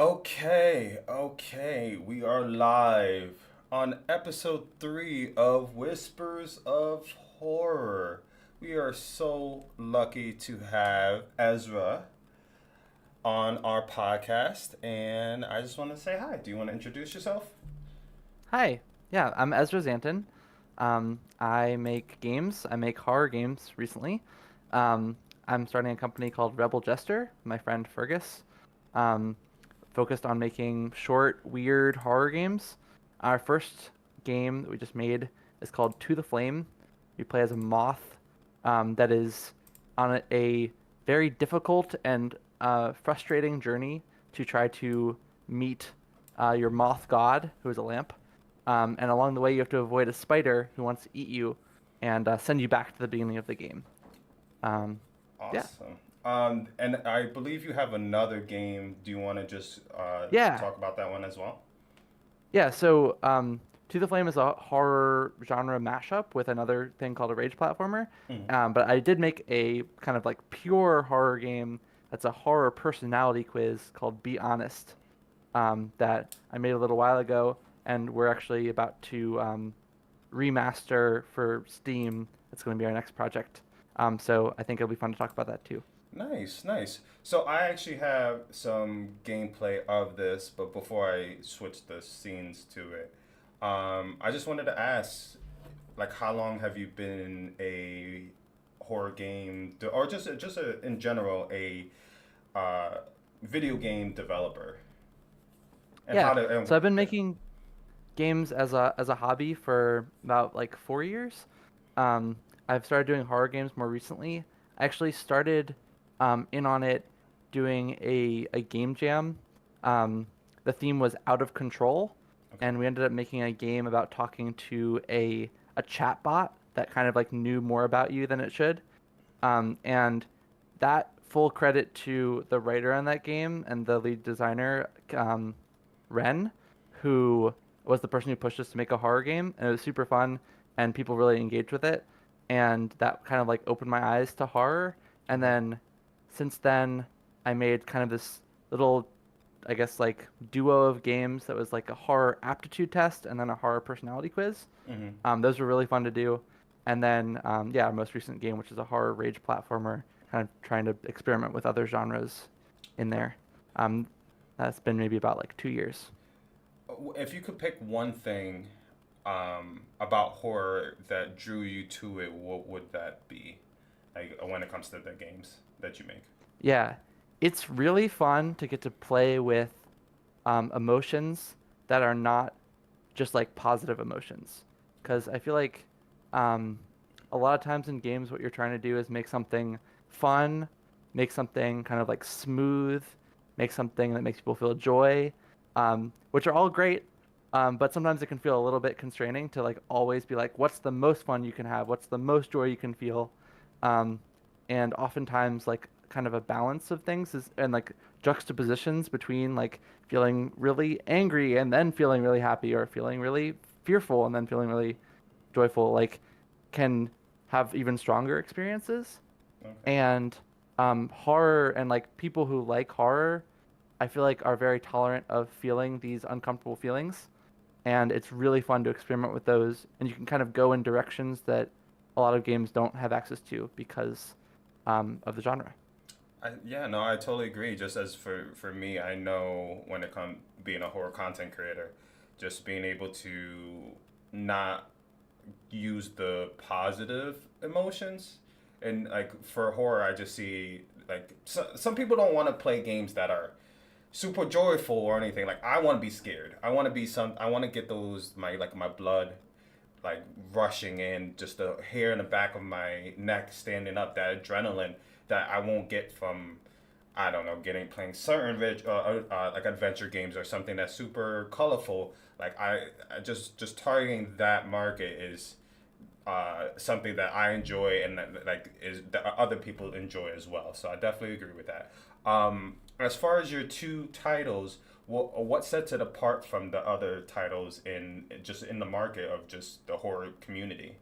Okay, we are live on episode 3 of Whispers of Horror. We are so lucky to have Ezra on our podcast, and I just want to say hi. Do you want to introduce yourself? Hi. Yeah, I'm Ezra Szanton. I make games. I make horror games recently. I'm starting a company called Rebel Jester, my friend Fergus, um, focused on making short, weird horror games. Our first game that we just made is called To the Flame. We play as a moth that is on a very difficult and frustrating journey to try to meet your moth god, who is a lamp. And along the way, you have to avoid a spider who wants to eat you and send you back to the beginning of the game. Um, yeah, Awesome. And I believe you have another game. Do you want to just yeah, talk about that one as well? yeah. To the Flame is a horror genre mashup with another thing called a rage platformer. Mhm. But I did make a kind of like pure horror game that's a horror personality quiz called Be Honest, that I made a little while ago, and we're actually about to remaster for Steam. That's going to be our next project. So I think it'll be fun to talk about that too. Nice, nice. So I actually have some gameplay of this, but before I switch the scenes to it, I just wanted to ask, like, how long have you been a horror game, or in general a uh, video game developer, and how Yeah, to, and so I've been yeah. making games as a hobby for about like 4 years. I've started doing horror games more recently. I actually started in on it doing a game jam. Um, the theme was out of control, Okay. and we ended up making a game about talking to a chat bot that kind of like knew more about you than it should. And that full credit to the writer on that game and the lead designer, Ren, who was the person who pushed us to make a horror game. And it was super fun, and people really engaged with it. And that kind of like opened my eyes to horror. And Okay. then since then, I made kind of this little, I guess, like duo of games that was like a horror aptitude test and then a horror personality quiz. Mm-hmm. Those were really fun to do. And then, yeah, our most recent game, which is a horror rage platformer, kind of trying to experiment with other genres in Okay. there. Um, that's been maybe about like 2 years. If you could pick one thing about horror that drew you to it, what would that be? Like when it comes to the games that you make. Yeah, it's really fun to get to play with emotions that are not just like positive emotions. Because I feel like um, a lot of times in games, what you're trying to do is make something fun, make something kind of like smooth, make something that makes people feel joy, which are all great. But sometimes it can feel a little bit constraining to like always be like, what's the most fun you can have? What's the most joy you can feel? Um, and oftentimes like kind of a balance of things is and like juxtapositions between like feeling really angry and then feeling really happy or feeling really fearful and then feeling really joyful like can have even stronger experiences. Okay. And horror and like people who like horror, I feel like are very tolerant of feeling these uncomfortable feelings. And it's really fun to experiment with those. And you can kind of go in directions that a lot of games don't have access to because of the genre. Yeah, no, I totally agree. Just as for me, I know when it comes being a horror content creator, just being able to not use the positive emotions, and like for horror, I just see like some people don't want to play games that are super joyful or anything. Like I want to be scared. I want to be some. I want to get those my blood like rushing in, just the hair in the back of my neck standing up, that adrenaline that I won't get from, I don't know, getting playing certain like adventure games or something that's super colorful. Like I just targeting that market is something that I enjoy and that like is that other people enjoy as well. So I definitely agree with that. As far as your two titles, what sets it apart from the other titles in the market of just the horror community?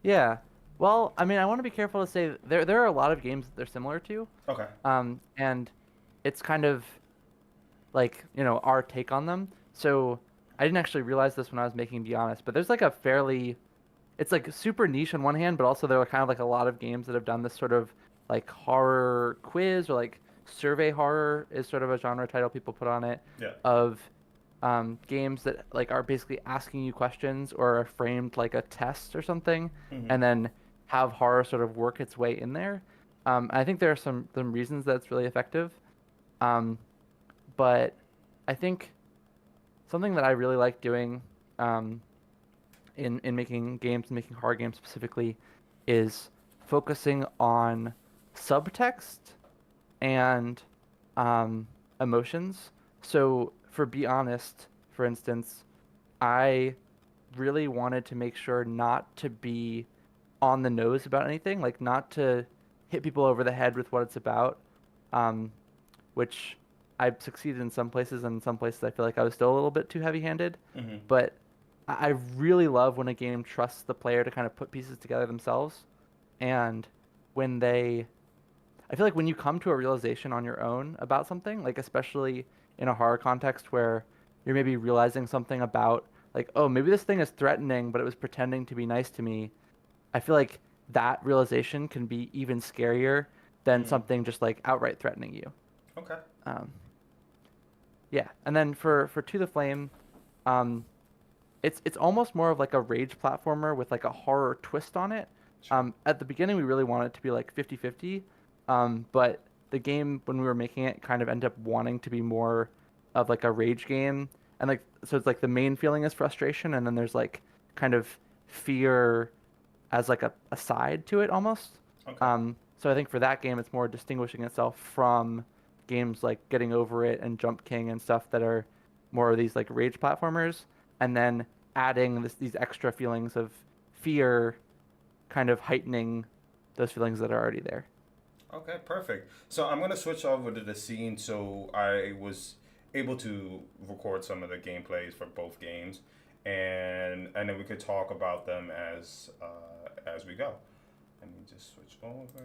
Yeah. Well, I mean, I want to be careful to say there are a lot of games that they're similar to. Okay. And it's kind of like, our take on them. So I didn't actually realize this when I was making Be Honest, but there's like a fairly, it's like super niche on one hand, but also there are kind of like a lot of games that have done this sort of like horror quiz or like survey horror is sort of a genre title people put on it Yeah. of games that like are basically asking you questions or are framed like a test or something, Hmm. and then have horror sort of work its way in there. I think there are some reasons that it's really effective. Um, but I think something that I really like doing um, in making games, making horror games specifically, is focusing on subtext and um, emotions. So, for Be Honest, for instance, I really wanted to make sure not to be on the nose about anything, like not to hit people over the head with what it's about, um, which I've succeeded in some places, and in some places I feel like I was still a little bit too heavy-handed. Hmm. But I really love when a game trusts the player to kind of put pieces together themselves, and when they I feel like when you come to a realization on your own about something, like especially in a horror context where you're maybe realizing something about, like, oh, maybe this thing is threatening, but it was pretending to be nice to me. I feel like that realization can be even scarier than Hmm. something just like outright threatening you. Okay. Um, yeah, and then for To the Flame, um, it's almost more of like a rage platformer with like a horror twist on it. Sure. At the beginning, we really wanted it to be like 50-50, but the game when we were making it kind of ended up wanting to be more of like a rage game, and like so it's like the main feeling is frustration, and then there's like kind of fear as like a side to it almost. Okay. So I think for that game, it's more distinguishing itself from games like Getting Over It and Jump King and stuff that are more of these like rage platformers, and then adding these extra feelings of fear, kind of heightening those feelings that are already there. Okay, perfect. So I'm gonna switch over to the scene. So I was able to record some of the gameplays for both games, and then we could talk about them as we go. Let me just switch over.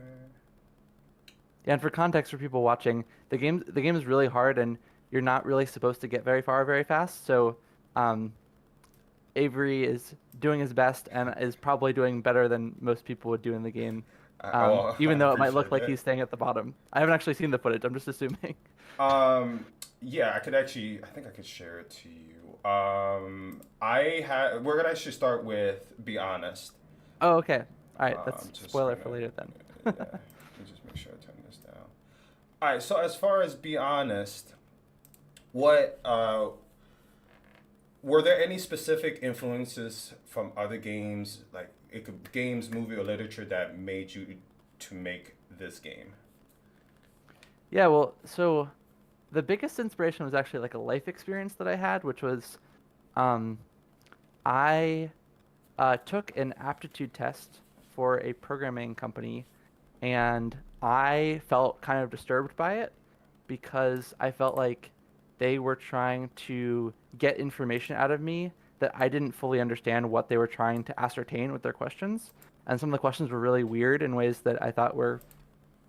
Yeah, and for context for people watching, the game is really hard, and you're not really supposed to get very far very fast. So um, Avery is doing his best and is probably doing better than most people would do in the game, I even though it might look appreciate like that. he's staying at the bottom. I haven't actually seen the footage. I'm just assuming. Yeah, I could actually. I think I could share it to you. I had. We're gonna actually start with Be Honest. Oh, okay. All right, that's Just spoiler gonna. for later then. Yeah. Let me just make sure I turn this down. All right. So as far as Be Honest, what were there any specific influences from other games, like it could games, movie, or literature that made you to make this game? Yeah, well, so the biggest inspiration was actually like a life experience that I had, which was um, I took an aptitude test for a programming company, and I felt kind of disturbed by it because I felt like they were trying to get information out of me that I didn't fully understand what they were trying to ascertain with their questions. And some of the questions were really weird in ways that I thought were,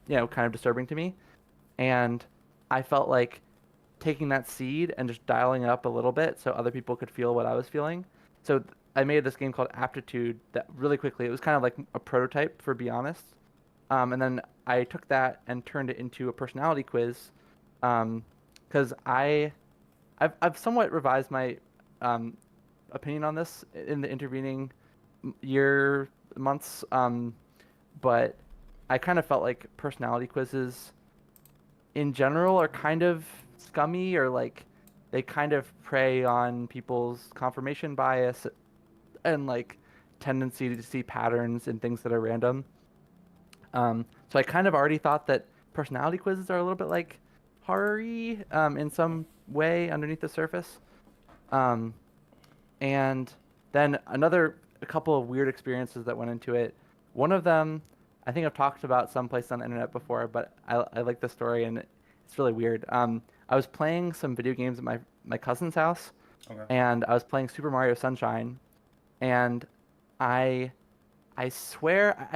kind of disturbing to me. And I felt like taking that seed and just dialing it up a little bit so other people could feel what I was feeling. So I made this game called Aptitude that really quickly, it was kind of like a prototype for Be Honest. And then I took that and turned it into a personality quiz. Because I've somewhat revised my um, opinion on this in the intervening year months. But I kind of felt like personality quizzes in general are kind of scummy, or like they kind of prey on people's confirmation bias and like tendency to see patterns in things that are random. So I kind of already thought that personality quizzes are a little bit like horror-y in some way underneath the surface. Um, and then a couple of weird experiences that went into it. One of them, I think I've talked about someplace on the internet before, but I like the story and it's really weird. I was playing some video games at my cousin's house, Okay. and I was playing Super Mario Sunshine, and I I swear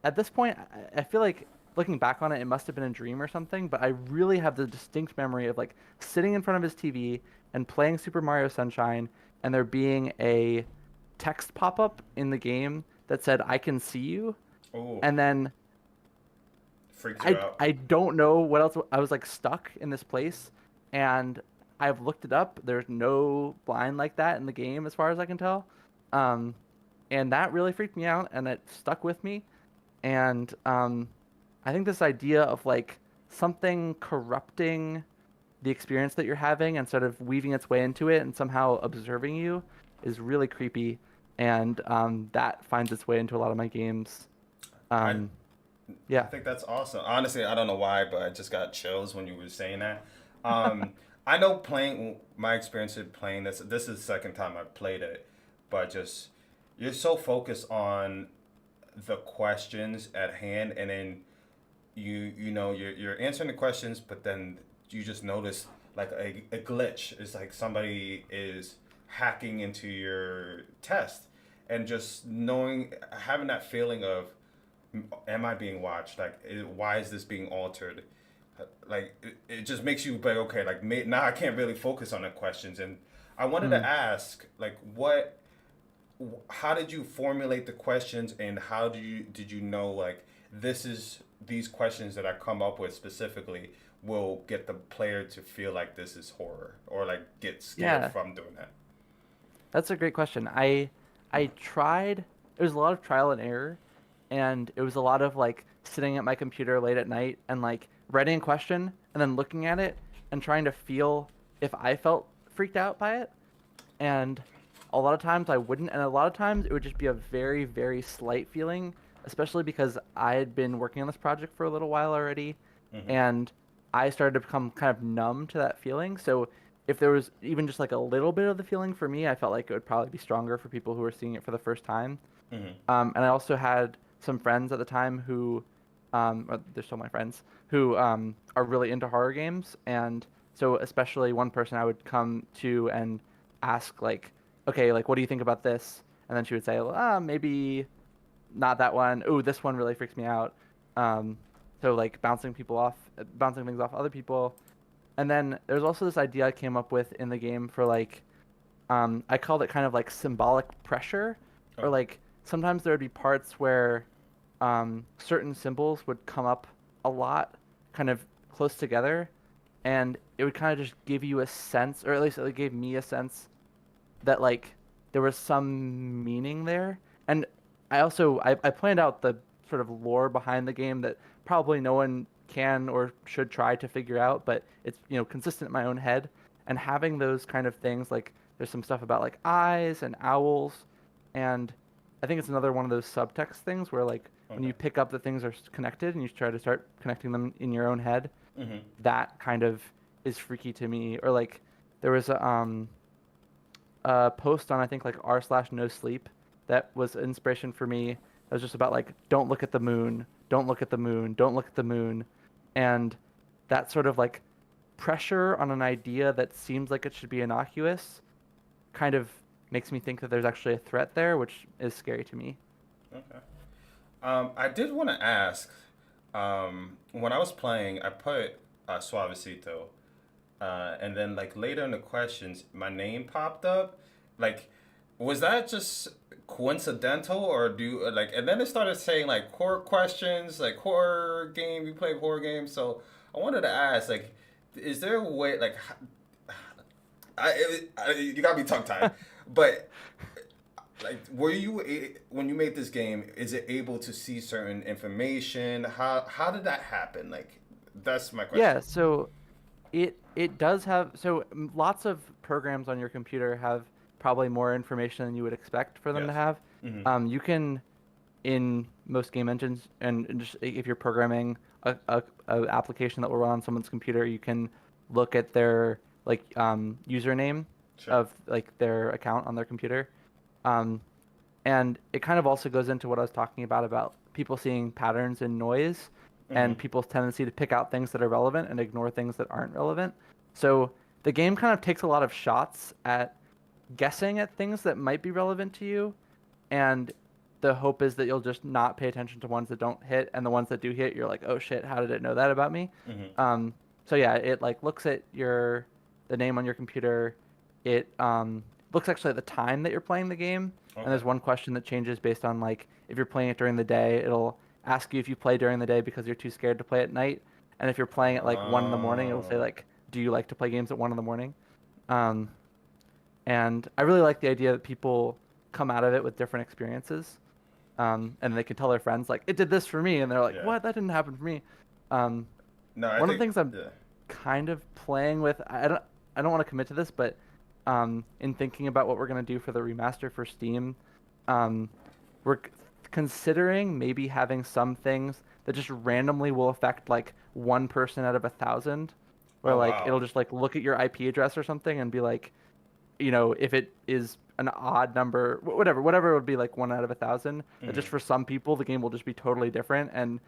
at this point I feel like looking back on it, it must have been a dream or something, but I really have the distinct memory of like sitting in front of his TV and playing Super Mario Sunshine and there being a text pop up in the game that said I can see you, Oh, and then freaked you I out. I don't know what else. I was like stuck in this place, and I've looked it up. There's no blind like that in the game, as far as I can tell, um, and that really freaked me out, and it stuck with me. And I think this idea of like something corrupting the experience that you're having and sort of weaving its way into it and somehow observing you is really creepy, and that finds its way into a lot of my games. I Um, I yeah. think that's awesome. Honestly, I don't know why, but I just got chills when you were saying that. Um, I know playing my experience with playing this. This is the second time I've played it, but just you're so focused on the questions at hand, and then you know you're answering the questions, but then you just notice like a glitch. It's like somebody is hacking into your test, and just knowing having that feeling of am I being watched? Like, why is this being altered? Like, it just makes you like, okay, like now I can't really focus on the questions. And I wanted to Mm. ask, like, how did you formulate the questions, and how did you know like this is these questions that I come up with specifically will get the player to feel like this is horror or like get scared Yeah. from doing that? That's a great question. I tried. It was a lot of trial and error, and it was a lot of like sitting at my computer late at night and like writing a question and then looking at it and trying to feel if I felt freaked out by it. And a lot of times I wouldn't, and a lot of times it would just be a very, very slight feeling, especially because I had been working on this project for a little while already, Mm-hmm. and I started to become kind of numb to that feeling. So if there was even just like a little bit of the feeling for me, I felt like it would probably be stronger for people who were seeing it for the first time. Mm-hmm. And I also had some friends at the time who, or they're still my friends, who are really into horror games. And so, especially one person I would come to and ask, like, okay, like, what do you think about this? And then she would say, well, maybe not that one. Ooh, this one really freaks me out. Um, so, like, bouncing things off other people. And then there's also this idea I came up with in the game for, like, I called it kind of like symbolic pressure, or Oh. like sometimes there would be parts where certain symbols would come up a lot, kind of close together, and it would kind of just give you a sense, or at least it gave me a sense that like there was some meaning there. And I planned out the sort of lore behind the game that probably no one can or should try to figure out, but it's consistent in my own head. And having those kind of things like there's some stuff about like eyes and owls, and I think it's another one of those subtext things where like when Okay. you pick up that things are connected and you try to start connecting them in your own head, Mm-hmm. that kind of is freaky to me. Or like there was a post on I think like r/no sleep that was inspiration for me. It was just about like don't look at the moon, don't look at the moon, don't look at the moon, and that sort of like pressure on an idea that seems like it should be innocuous kind of makes me think that there's actually a threat there, which is scary to me. Okay. I did want to ask. When I was playing, I put Suavecito, and then like later in the questions, my name popped up. Like, was that just coincidental, or like? And then it started saying like horror questions, like horror game. You play horror games, so I wanted to ask, like, is there a way, like, you got me tongue tied, but like were you when you made this game, is it able to see certain information? How did that happen? Like, that's my question. Yeah, so it does have lots of programs on your computer have probably more information than you would expect for them to Yes. have. Mm-hmm. You can in most game engines and just if you're programming a application that will run on someone's computer, you can look at their like username Sure. of like their account on their computer. Um, and it kind of also goes into what I was talking about people seeing patterns in noise Mm-hmm. and people's tendency to pick out things that are relevant and ignore things that aren't relevant. So the game kind of takes a lot of shots at guessing at things that might be relevant to you, and the hope is that you'll just not pay attention to ones that don't hit, and the ones that do hit, you're like, oh shit, how did it know that about me? Hmm. So yeah, it like looks at the name on your computer. It looks actually at the time that you're playing the game, and Okay. there's one question that changes based on like if you're playing it during the day, it'll ask you if you play during the day because you're too scared to play at night, and if you're playing at like 1 in the morning, it'll say Oh. like, do you like to play games at 1 in the morning? Um, and I really like the idea that people come out of it with different experiences, and they can tell their friends like it did this for me, and they're like, Yeah. what? That didn't happen for me. Um, No, I One of think the things I'm yeah. kind of playing with, I don't want to commit to this, but in thinking about what we're gonna do for the remaster for Steam, um, we're considering maybe having some things that just randomly will affect like one person out of 1,000, where Oh like wow. it'll just like look at your IP address or something and be like, if it is an odd number, whatever it would be like 1 out of 1,000, that just Hmm. for some people the game will just be totally different, and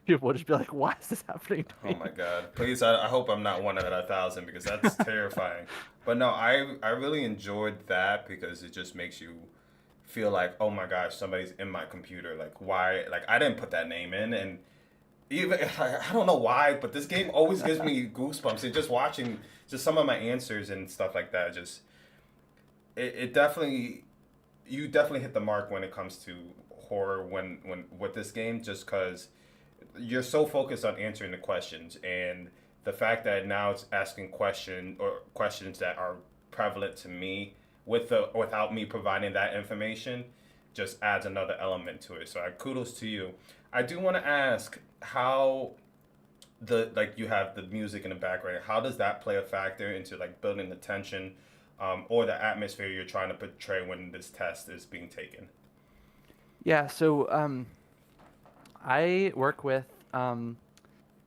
people will just be like, why is this happening to Oh me? my God. Please, I hope I'm not 1 out of 1,000 because that's terrifying. But no, I really enjoyed that because it just makes you feel like, oh my gosh, somebody's in my computer. Like, why? Like, I didn't put that name in. And even, I don't know why, but this game always gives me goosebumps. And just watching just some of my answers and stuff like that, just, it definitely, you definitely hit the mark when it comes to horror when with this game, just because you're so focused on answering the questions and the fact that now it's asking questions that are prevalent to me without me providing that information just adds another element to it. So I kudos to you. I do want to ask how the like you have the music in the background. How does that play a factor into like building the tension, or the atmosphere you're trying to portray when this test is being taken? Yeah, so I work with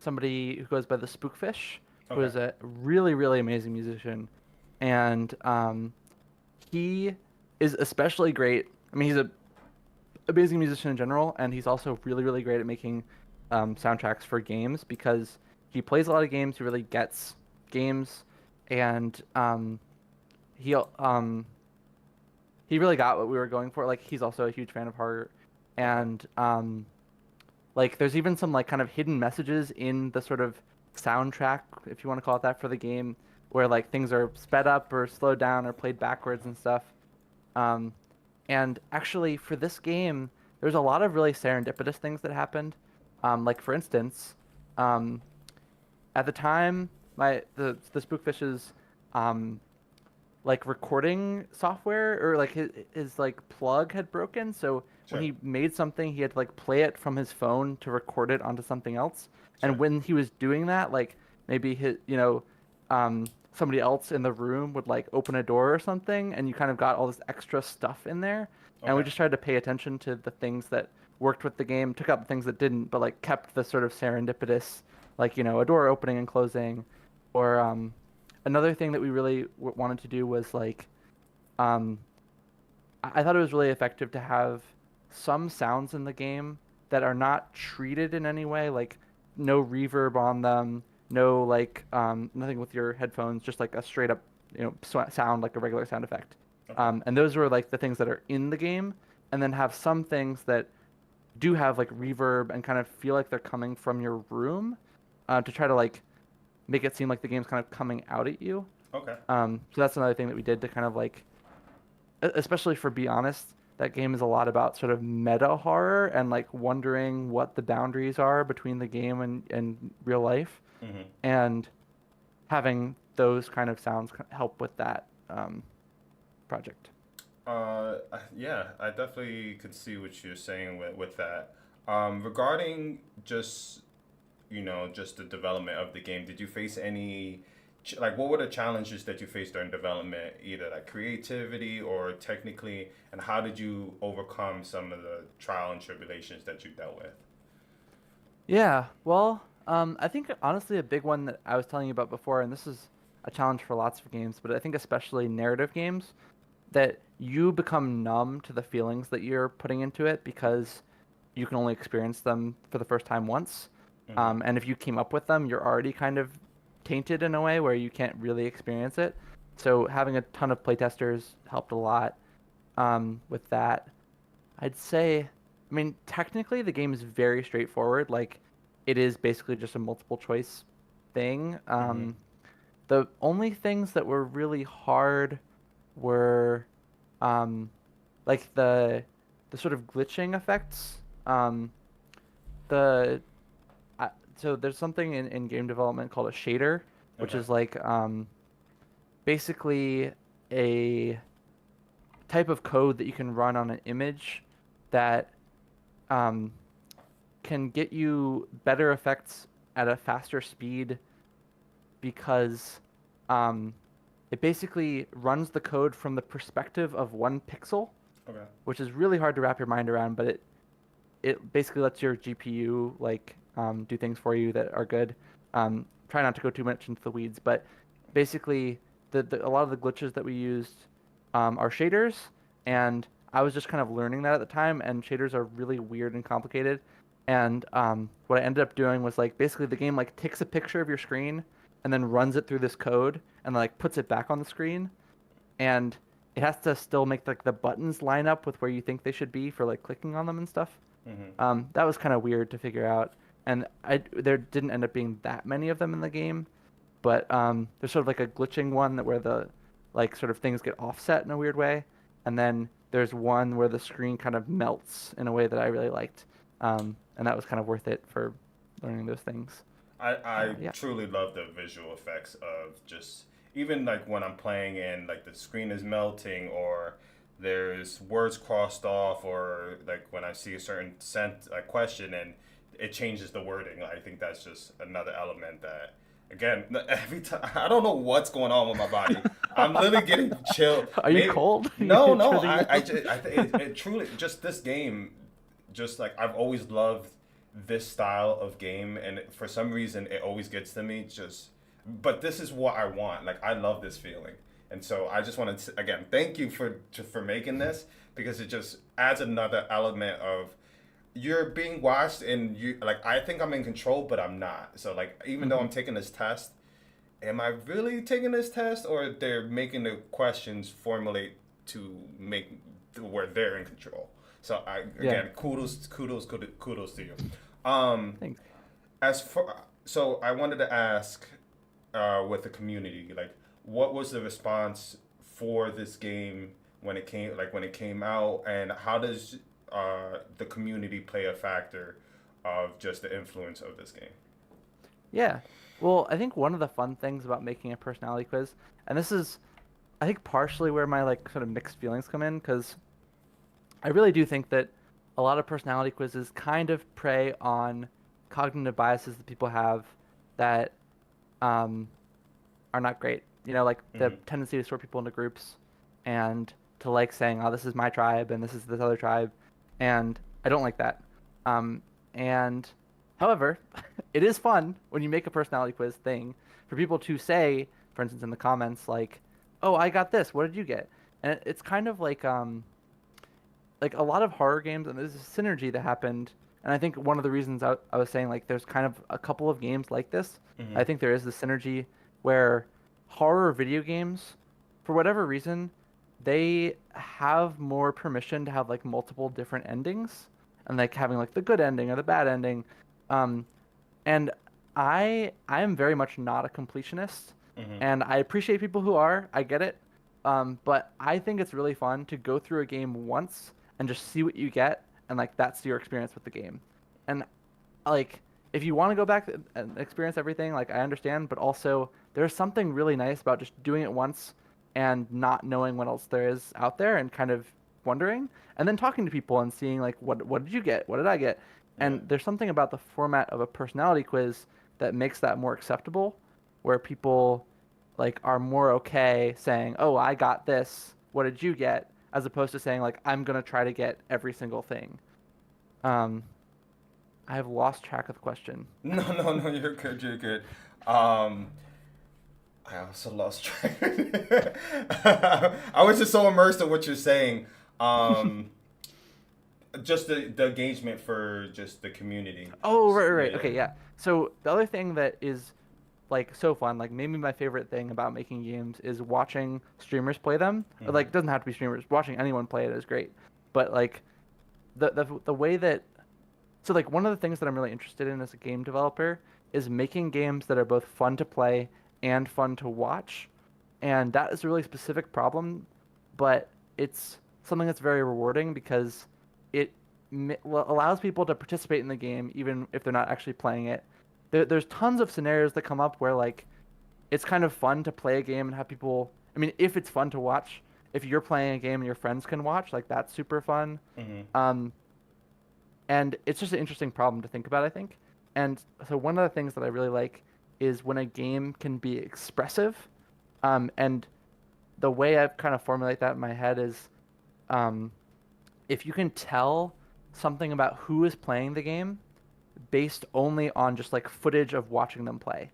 somebody who goes by the Spookfish, who Okay. is a really, really amazing musician, and he is especially great. I mean, he's a amazing musician in general, and he's also really, really great at making soundtracks for games because he plays a lot of games. He really gets games, and he um, he really got what we were going for. Like, he's also a huge fan of horror, Okay. and like there's even some like kind of hidden messages in the sort of soundtrack, if you want to call it that, for the game, where like things are sped up or slowed down or played backwards and stuff. Um, and actually, for this game, there's a lot of really serendipitous things that happened. Like for instance, um, at the time, the Spookfish's um, like recording software or like his like plug had broken, so when Sure. he made something he had to like play it from his phone to record it onto something else, and Sure. when he was doing that, like maybe his somebody else in the room would like open a door or something, and you kind of got all this extra stuff in there, and we Okay. just tried to pay attention to the things that worked with the game, took out the things that didn't, but like kept the sort of serendipitous, like a door opening and closing, or another thing that we really wanted to do was like, um, I thought it was really effective to have some sounds in the game that are not treated in any way, like no reverb on them, no like nothing with your headphones, just like a straight up sound like a regular sound effect. Okay. And those were like the things that are in the game, and then have some things that do have like reverb and kind of feel like they're coming from your room, to try to like make it seem like the game's kind of coming out at you. Okay. So that's another thing that we did to kind of like, especially for Be Honest, that game is a lot about sort of meta horror and like wondering what the boundaries are between the game and real life, Hmm. and having those kind of sounds help with that project. Yeah, I definitely could see what you're saying with that. Regarding just, just the development of the game, did you face any, like, what were the challenges that you faced during development, either like creativity or technically, and how did you overcome some of the trial and tribulations that you dealt with? Yeah, well, I think honestly a big one that I was telling you about before, and this is a challenge for lots of games, but I think especially narrative games, that you become numb to the feelings that you're putting into it because you can only experience them for the first time once. Hmm. And if you came up with them, you're already kind of tainted in a way where you can't really experience it. So having a ton of playtesters helped a lot with that. I'd say. I mean, technically the game is very straightforward. Like, it is basically just a multiple choice thing. Mm-hmm. The only things that were really hard were um, like the sort of glitching effects. Um, the so there's something in game development called a shader, which Okay. is like basically a type of code that you can run on an image that um, can get you better effects at a faster speed because um, it basically runs the code from the perspective of one pixel, Okay. which is really hard to wrap your mind around, but it basically lets your GPU like do things for you that are good. Try not to go too much into the weeds, but basically a lot of the glitches that we used are shaders, and I was just kind of learning that at the time, and shaders are really weird and complicated. And what I ended up doing was like basically the game like takes a picture of your screen and then runs it through this code and like puts it back on the screen, and it has to still make like the buttons line up with where you think they should be for like clicking on them and stuff. Mm-hmm. That was kind of weird to figure out, and there didn't end up being that many of them in the game, but there's sort of like a glitching one that where the like sort of things get offset in a weird way, and then there's one where the screen kind of melts in a way that I really liked, and that was kind of worth it for learning those things. I Yeah. truly love the visual effects of just even like when I'm playing and like the screen is melting or there's words crossed off or like when I see a certain question and it changes the wording. I think that's just another element that again every time I don't know what's going on with my body. I'm literally getting chill. Are you Maybe cold? no, You no. turning I, yellow? just, I it truly just this game just like I've always loved this style of game and for some reason it always gets to me just but this is what I want. Like I love this feeling. And so I just want to again thank you for making this because it just adds another element of you're being watched and you like I think I'm in control but I'm not. So like even though I'm Hmm. taking this test, am I really taking this test or they're making the questions formulate to make where they're in control? So I Yeah. again, kudos to you. Um, Thanks. as for so I wanted to ask, with the community, like, what was the response for this game when it came out, and how does the community play a factor of just the influence of this game? Yeah. Well, I think one of the fun things about making a personality quiz, and this is, I think, partially where my like sort of mixed feelings come in, because I really do think that a lot of personality quizzes kind of prey on cognitive biases that people have that um, are not great. You know, like the Mm-hmm. tendency to sort people into groups and to like saying, "Oh, this is my tribe and this is this other tribe," and I don't like that. Um, and however, it is fun when you make a personality quiz thing for people to say, for instance, in the comments, like, "Oh, I got this. What did you get?" And it's kind of like a lot of horror games, and there's a synergy that happened. And I think one of the reasons I was saying like there's kind of a couple of games like this. Mm-hmm. I think there is the synergy where horror video games, for whatever reason, they have more permission to have like multiple different endings and like having like the good ending or the bad ending. Um, and I am very much not a completionist, Mm-hmm. and I appreciate people who are. I get it. But I think it's really fun to go through a game once and just see what you get, and like that's your experience with the game. And like if you want to go back and experience everything, like I understand, but also there's something really nice about just doing it once and not knowing what else there is out there and kind of wondering and then talking to people and seeing like what did you get? What did I get? Yeah. And there's something about the format of a personality quiz that makes that more acceptable, where people like are more okay saying, "Oh, I got this. What did you get?" as opposed to saying like, "I'm gonna try to get every single thing." Um, I have lost track of the question. No, no, no. You're good. You're good. Um, I also lost track. I was just so immersed in what you're saying. Um, just the engagement for just the community. Oh, right, right, Yeah, right. yeah. Okay, yeah. So the other thing that is like so fun, like maybe my favorite thing about making games is watching streamers play them. Or Mm-hmm. like it doesn't have to be streamers. Watching anyone play it is great. But like the way that so like one of the things that I'm really interested in as a game developer is making games that are both fun to play and fun to watch. And that is a really specific problem, but it's something that's very rewarding because it allows people to participate in the game even if they're not actually playing it. There's tons of scenarios that come up where like it's kind of fun to play a game and have people. I mean, if it's fun to watch, if you're playing a game and your friends can watch, like that's super fun. Mm-hmm. Um, and it's just an interesting problem to think about, I think. And so one of the things that I really like is when a game can be expressive. And the way I've kind of formulate that in my head is um, if you can tell something about who is playing the game based only on just like footage of watching them play,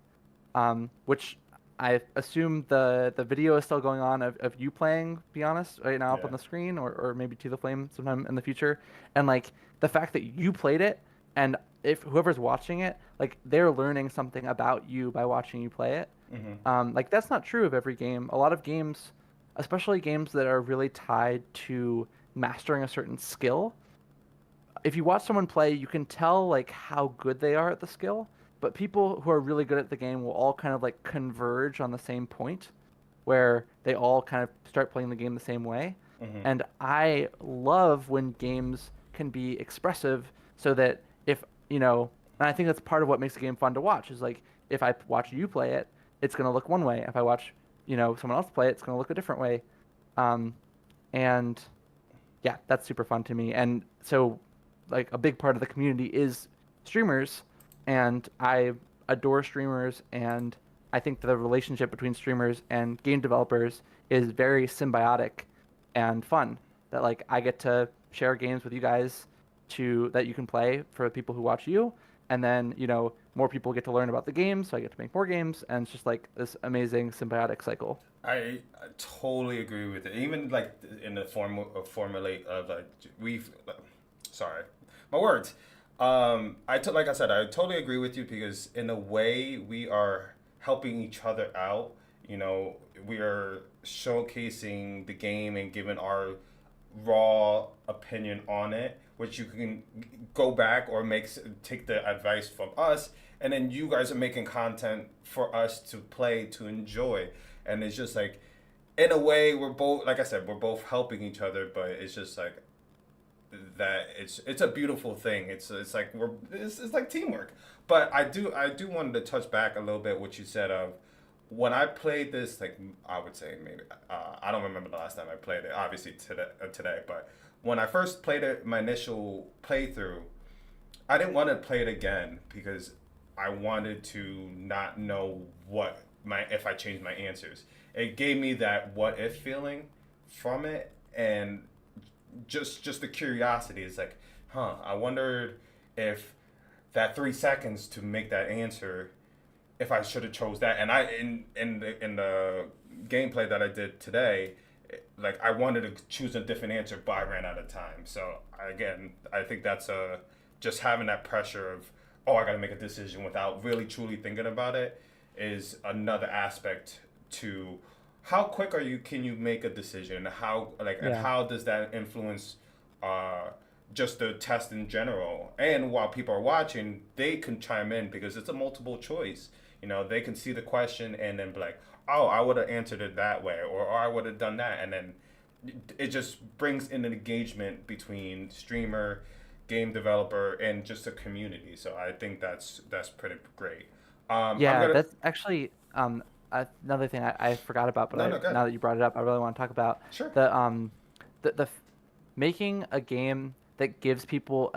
which I assume the video is still going on of you playing, be honest, right now up Yeah. on the screen, or maybe to the flame sometime in the future. And like the fact that you played it, and if whoever's watching it, like they're learning something about you by watching you play it. Mm-hmm. Like that's not true of every game. A lot of games, especially games that are really tied to mastering a certain skill, if you watch someone play, you can tell like how good they are at the skill, but people who are really good at the game will all kind of like converge on the same point where they all kind of start playing the game the same way. Mm-hmm. And I love when games can be expressive so that if, and I think that's part of what makes a game fun to watch is like if I watch you play it, it's going to look one way. If I watch, someone else play it, it's going to look a different way. Um, and yeah, that's super fun to me. And so, like, a big part of the community is streamers, and I adore streamers, and I think the relationship between streamers and game developers is very symbiotic and fun. That like I get to share games with you guys to that you can play for the people who watch you, and then more people get to learn about the game, so I get to make more games, and it's just like this amazing symbiotic cycle. I totally agree with it. Even like in the formulate of like we've, sorry, my words. Like I said, I totally agree with you because in a way we are helping each other out. You know, we are showcasing the game and giving our raw opinion on it, which you can go back or take the advice from us, and then you guys are making content for us to play to enjoy, and it's just like, in a way, we're both like I said, we're both helping each other, but it's just like that. It's a beautiful thing. It's like it's like teamwork. But I do want to touch back a little bit what you said of when I played this, like I would say maybe I don't remember the last time I played it. Obviously today, but when I first played it, my initial playthrough, I didn't want to play it again because I wanted to not know what my if I changed my answers. It gave me that what if feeling from it, and just the curiosity is like, I wondered if that 3 seconds to make that answer, if I should have chose that. And I in the gameplay that I did today, like I wanted to choose a different answer, but I ran out of time. So again, I think that's just having that pressure of, oh, I got to make a decision without really truly thinking about it is another aspect to how quick can you make a decision, how like and Yeah. how does that influence uh just the test in general. And while people are watching, they can chime in because it's a multiple choice. They can see the question and then be like, oh, I would have answered it that way, or I would have done that. And then it just brings in an engagement between streamer, game developer, and just a community. So I think that's pretty great. I'm Yeah, gonna that's actually another thing I forgot about, but no, no, good. now that you brought it up, I really want to talk about Sure. the making a game that gives people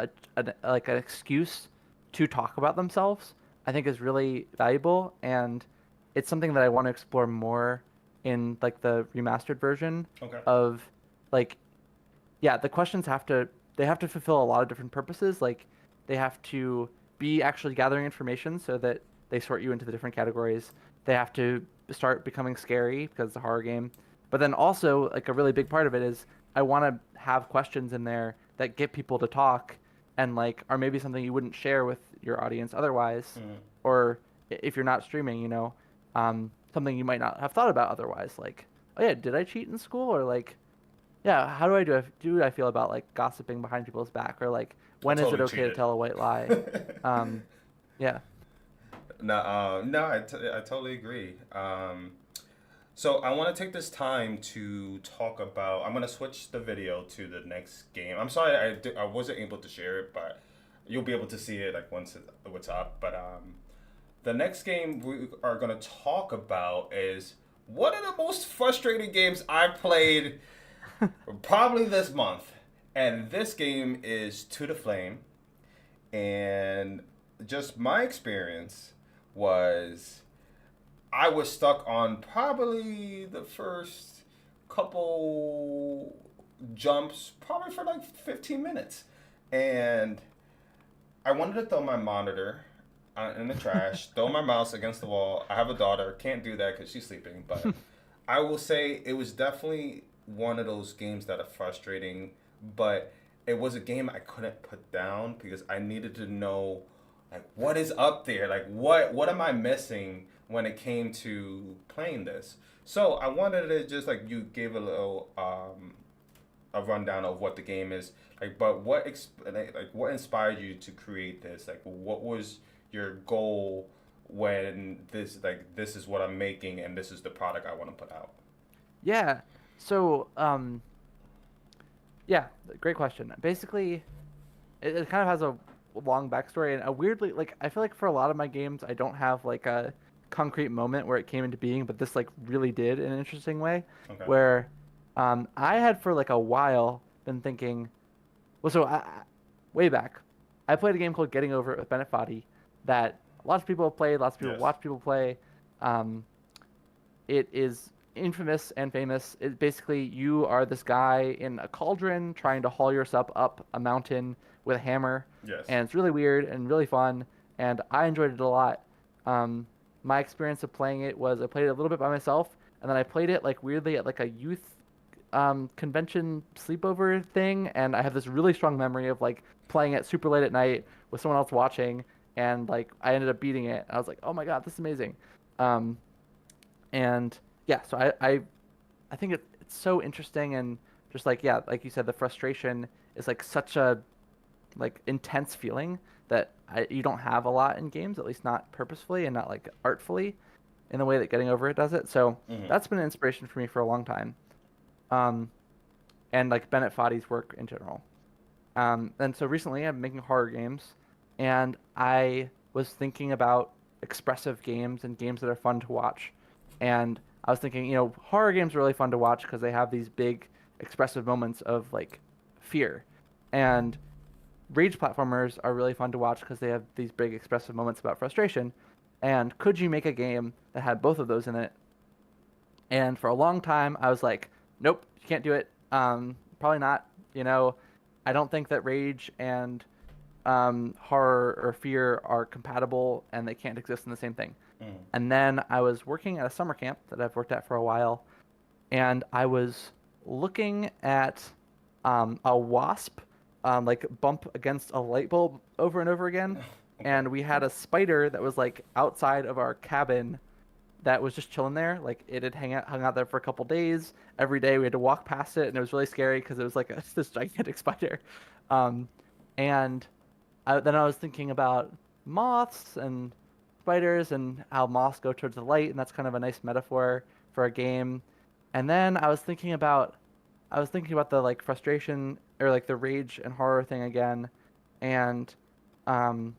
like an excuse to talk about themselves. I think is really valuable, and it's something that I want to explore more in like the remastered version Okay. of like yeah, the questions they have to fulfill a lot of different purposes. Like they have to be actually gathering information so that they sort you into the different categories. They have to start becoming scary because it's a horror game. But then also like a really big part of it is I want to have questions in there that get people to talk and like are maybe something you wouldn't share with your audience otherwise, Mm-hmm. or if you're not streaming, something you might not have thought about otherwise. Like, oh yeah, did I cheat in school? Or like, Yeah, how do I feel about like gossiping behind people's back, or like I when is it totally okay to cheated. tell a white lie? Um, yeah. No, no, I totally agree. So I want to take this time to talk about. I'm gonna switch the video to the next game. I'm sorry I wasn't able to share it, but you'll be able to see it like once it's up. But the next game we are gonna talk about is one of the most frustrating games I've played probably this month, and this game is To the Flame. And just my experience was I was stuck on probably the first couple jumps, probably for like 15 minutes. And I wanted to throw my monitor in the trash, throw my mouse against the wall. I have a daughter, can't do that because she's sleeping. But I will say it was definitely one of those games that are frustrating, but it was a game I couldn't put down because I needed to know like what is up there, like what am I missing when it came to playing this. So I wanted to just like you gave a little a rundown of what the game is like, but like what inspired you to create this? Like, what was your goal when this is what I'm making and this is the product I want to put out? Yeah. So, yeah, great question. Basically, it kind of has a long backstory, and a weirdly, like, I feel like for a lot of my games, I don't have like a concrete moment where it came into being, but this like really did in an interesting way, Okay. where I had for like a while been thinking, well, way back, I played a game called Getting Over It with Bennett Foddy that lots of people have played, lots of people Yes. watch people play. Um, it is infamous and famous. It basically you are this guy in a cauldron trying to haul yourself up a mountain with a hammer, Yes. and it's really weird and really fun, and I enjoyed it a lot. Um, my experience of playing it was I played it a little bit by myself, and then I played it like weirdly at like a youth convention sleepover thing, and I have this really strong memory of like playing it super late at night with someone else watching, and like I ended up beating it. I was like, oh my God, this is amazing. Um, and yeah, so I think it's so interesting, and just like yeah, like you said, the frustration is like such a like intense feeling that you don't have a lot in games, at least not purposefully and not like artfully in the way that Getting Over It does it. So Mm-hmm. that's been an inspiration for me for a long time. Um, and like Bennett Foddy's work in general. And so recently I'm making horror games, and I was thinking about expressive games and games that are fun to watch. And I was thinking, horror games are really fun to watch because they have these big expressive moments of like fear. And rage platformers are really fun to watch because they have these big expressive moments about frustration. And could you make a game that had both of those in it? And for a long time, I was like, nope, you can't do it. Probably not. I don't think that rage and horror or fear are compatible and they can't exist in the same thing. Mm-hmm. And then I was working at a summer camp that I've worked at for a while, and I was looking at a wasp like bump against a light bulb over and over again. Okay. And we had a spider that was like outside of our cabin that was just chilling there. Like it had hung out there for a couple days. Every day we had to walk past it, and it was really scary because it was like this gigantic spider. Um, and then I was thinking about moths and spiders and how moths go towards the light, and that's kind of a nice metaphor for a game. And then I was thinking about the like frustration or like the rage and horror thing again, and um,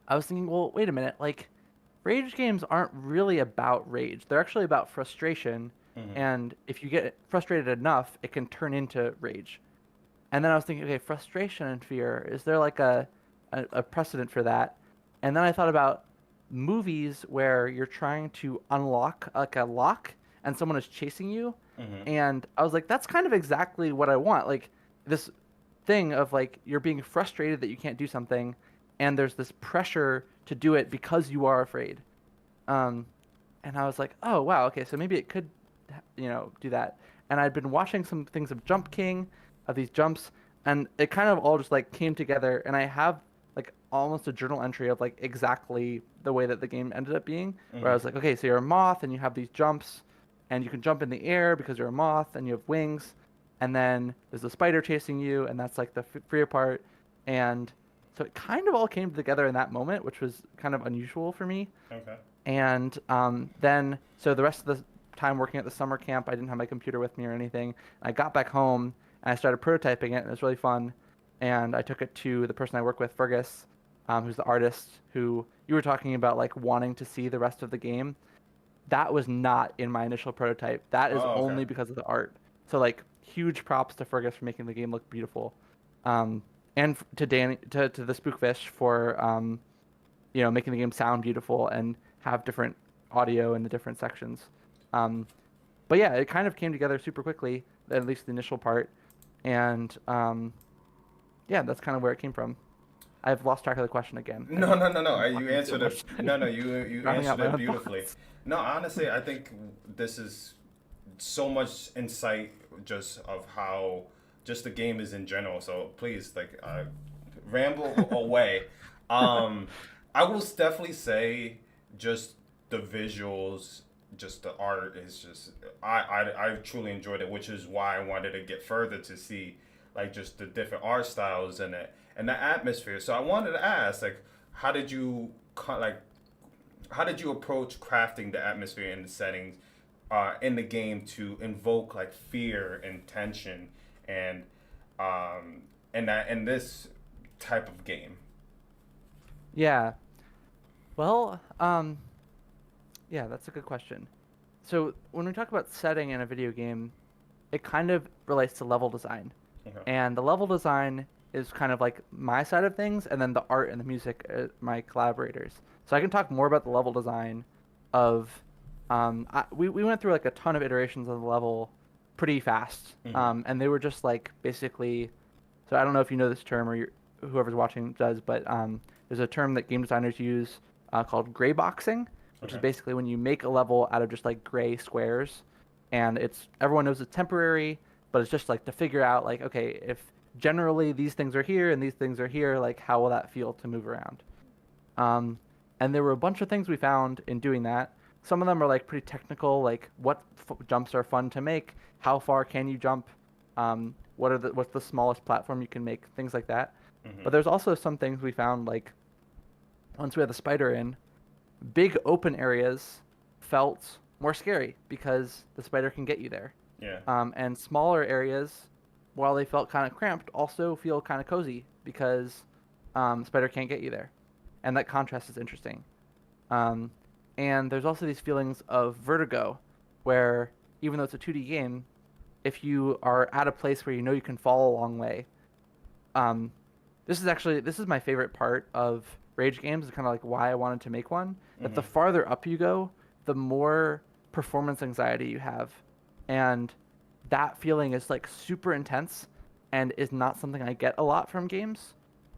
I was thinking, well, wait a minute, like rage games aren't really about rage. They're actually about frustration, Mm-hmm. and if you get frustrated enough, it can turn into rage. And then I was thinking, okay, frustration and fear, is there like a precedent for that? And then I thought about movies where you're trying to unlock like a lock and someone is chasing you. Mm-hmm. And I was like, that's kind of exactly what I want. Like this thing of like you're being frustrated that you can't do something, and there's this pressure to do it because you are afraid. Um, and I was like, oh wow, okay, so maybe it could, do that. And I'd been watching some things of Jump King, of these jumps, and it kind of all just like came together. And I have like almost a journal entry of like exactly the way that the game ended up being, where I Mm-hmm. was like, okay, so you're a moth and you have these jumps, and you can jump in the air because you're a moth and you have wings, and then there's a spider chasing you, and that's like the freer part. And so it kind of all came together in that moment, which was kind of unusual for me. Okay. And then, so the rest of the time working at the summer camp, I didn't have my computer with me or anything. I got back home and I started prototyping it, and it was really fun. And I took it to the person I work with, Fergus, who's the artist who you were talking about, like wanting to see the rest of the game. That was not in my initial prototype. That is Oh, okay. only because of the art. So like huge props to Fergus for making the game look beautiful, um, and to Danny to the Spookfish for making the game sound beautiful and have different audio in the different sections. Um, but yeah, it kind of came together super quickly, at least the initial part, and yeah, that's kind of where it came from. I've lost track of the question again. No, no, no, no. I'm You talking too answered it. much. No, no, you Drowning out answered my it own beautifully. thoughts. No, honestly, I think this is so much insight just of how just the game is in general. So please, like, ramble away. Um, I will definitely say just the visuals, just the art is just I truly enjoyed it, which is why I wanted to get further to see like just the different art styles in it and the atmosphere. So I wanted to ask like, how did you like how did you approach crafting the atmosphere and the settings in the game to invoke like fear and tension and that in this type of game? Yeah. Well, yeah, that's a good question. So when we talk about setting in a video game, it kind of relates to level design. Okay. And the level design is kind of like my side of things, and then the art and the music, my collaborators. So I can talk more about the level design of. We went through like a ton of iterations of the level pretty fast, Mm-hmm. and they were just like basically. So I don't know if you know this term or whoever's watching does, but there's a term that game designers use called gray boxing, which is Okay. basically when you make a level out of just like gray squares, and it's everyone knows it's temporary, but it's just like to figure out like okay if generally these things are here and these things are here, like how will that feel to move around? Um, and there were a bunch of things we found in doing that. Some of them are like pretty technical, like what jumps are fun to make, how far can you jump, what's the smallest platform you can make, things like that. Mm-hmm. But there's also some things we found like once we had the spider in, big open areas felt more scary because the spider can get you there. Yeah. And smaller areas, while they felt kind of cramped, also feel kind of cozy because spider can't get you there, and that contrast is interesting. Um, and there's also these feelings of vertigo, where even though it's a 2D game, if you are at a place where you know you can fall a long way, um, this is my favorite part of rage games. It's kind of like why I wanted to make one. That the Mm-hmm. farther up you go, the more performance anxiety you have, and that feeling is like super intense, and is not something I get a lot from games,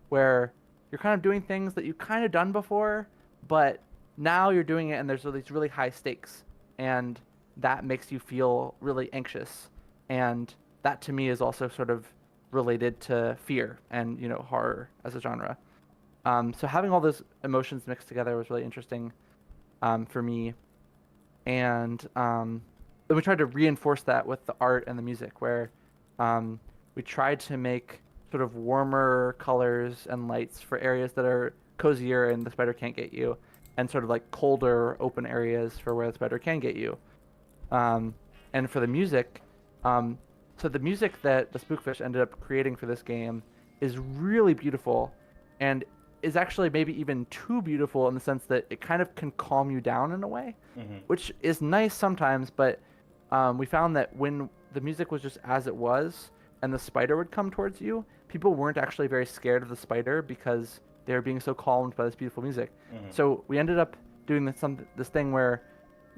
where you're kind of doing things that you've kind of done before, but now you're doing it, and there's these really high stakes, and that makes you feel really anxious, and that to me is also sort of related to fear and horror as a genre. So having all those emotions mixed together was really interesting for me, and then we tried to reinforce that with the art and the music, where um, we tried to make sort of warmer colors and lights for areas that are cozier and the spider can't get you, and sort of like colder open areas for where the spider can get you. Um, and for the music, um, so the music that the Spookfish ended up creating for this game is really beautiful, and is actually maybe even too beautiful in the sense that it kind of can calm you down in a way, Mm-hmm. which is nice sometimes. But we found that when the music was just as it was, and the spider would come towards you, people weren't actually very scared of the spider because they were being so calmed by this beautiful music. Mm-hmm. So we ended up doing this thing where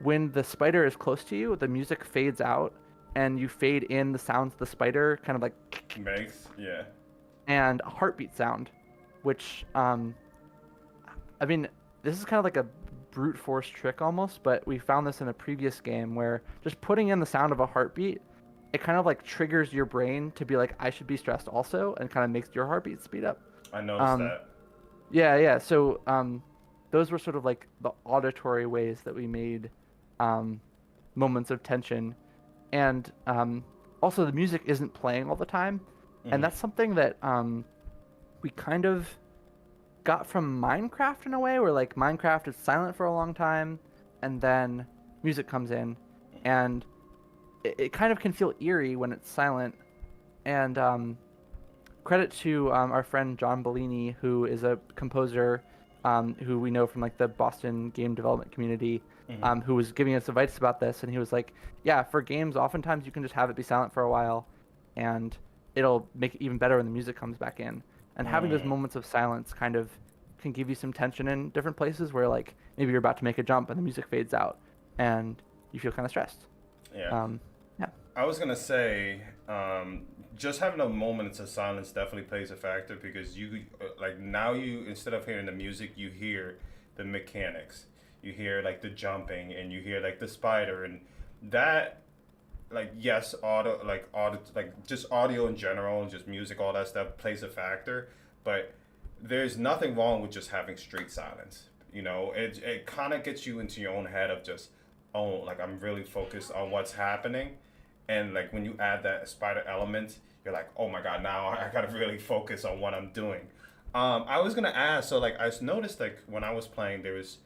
when the spider is close to you, the music fades out, and you fade in the sounds of the spider, kind of like, Makes yeah. and a heartbeat sound, which I mean, this is kind of like a brute force trick almost, but we found this in a previous game where just putting in the sound of a heartbeat, it kind of like triggers your brain to be like, I should be stressed also, and kind of makes your heartbeat speed up. I noticed Um, that. yeah, yeah. So those were sort of like the auditory ways that we made um, moments of tension, and also the music isn't playing all the time, and Hmm. that's something that we kind of got from Minecraft in a way, where like Minecraft is silent for a long time, and then music comes in, and it kind of can feel eerie when it's silent. And credit to our friend John Bellini, who is a composer who we know from like the Boston game development community, Hmm. who was giving us advice about this, and he was like, "Yeah, for games, oftentimes you can just have it be silent for a while, and it'll make it even better when the music comes back in. And having those Mm. moments of silence kind of can give you some tension in different places where like maybe you're about to make a jump and the music fades out, and you feel kind of stressed." Yeah. Um, yeah, I was gonna say, just having a moments of silence definitely plays a factor because you like now you instead of hearing the music, you hear the mechanics. You hear like the jumping and you hear like the spider and that like yes audio like just audio in general and just music all that stuff plays a factor, but there's nothing wrong with just having straight silence. It kind of gets you into your own head of just, oh, like I'm really focused on what's happening, and like when you add that spider element, you're like, oh my god, now I gotta really focus on what I'm doing. I was gonna ask, so like I noticed like when I was playing, there was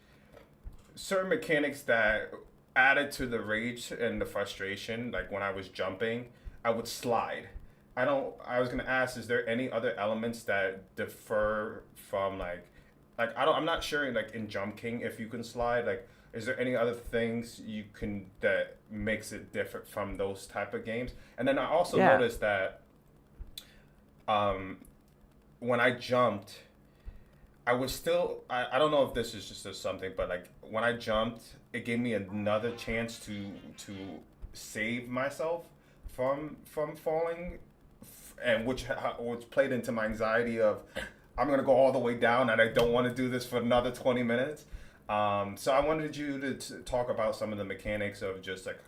certain mechanics that added to the rage and the frustration. Like when I was jumping, I would slide. I was gonna ask, is there any other elements that differ from I'm not sure like in Jump King if you can slide. Like, is there any other things you can that makes it different from those type of games? And then I also yeah, noticed that um, when I jumped, I don't know if this is just something, but like when I jumped, it gave me another chance to save myself from falling, and which played into my anxiety of I'm gonna go all the way down and I don't want to do this for another 20 minutes. So I wanted you to talk about some of the mechanics of just like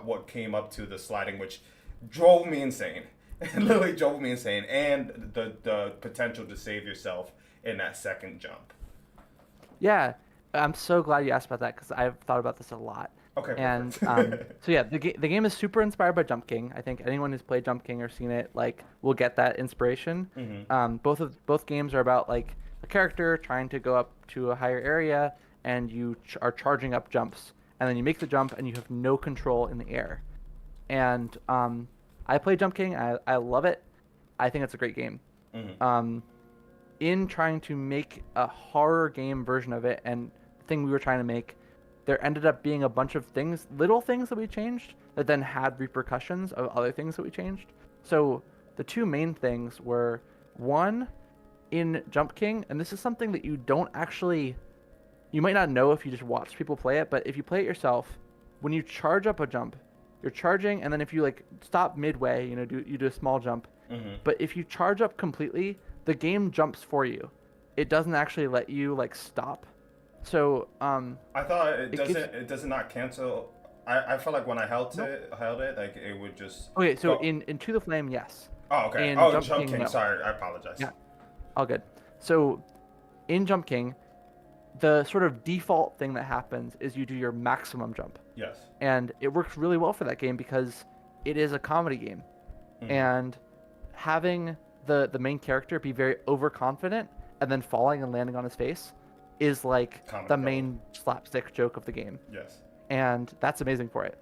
what came up to the sliding, which drove me insane. It literally drove me insane, and the potential to save yourself in that second jump. yeah. I'm so glad you asked about that because I've thought about this a lot. Okay, And perfect. so yeah, the game is super inspired by Jump King. I think anyone who's played Jump King or seen it like will get that inspiration. Hmm. Both games are about like a character trying to go up to a higher area, and you are charging up jumps, and then you make the jump, and you have no control in the air. And I play Jump King. I love it. I think it's a great game. Hmm. Um, in trying to make a horror game version of it, and the thing we were trying to make, there ended up being a bunch of things, little things that we changed that then had repercussions of other things that we changed. So the two main things were one, in Jump King, and this is something that you don't actually, you might not know if you just watch people play it, but if you play it yourself, when you charge up a jump, you're charging, and then if you like stop midway, you do a small jump, Hmm. but if you charge up completely, the game jumps for you. It doesn't actually let you like stop. So I thought it it gives doesn't. It does not cancel. I felt like when I no. held it, like it would just Okay, so go. in To the Flame, yes. Oh, okay. In Oh, Jump Jump King, King. no. Sorry, I apologize. Yeah, all good. So in Jump King, the sort of default thing that happens is you do your maximum jump, Yes. and it works really well for that game because it is a comedy game, Hmm. and having the main character be very overconfident and then falling and landing on his face is like Comedy the gold. main slapstick joke of the game, Yes. and that's amazing for it.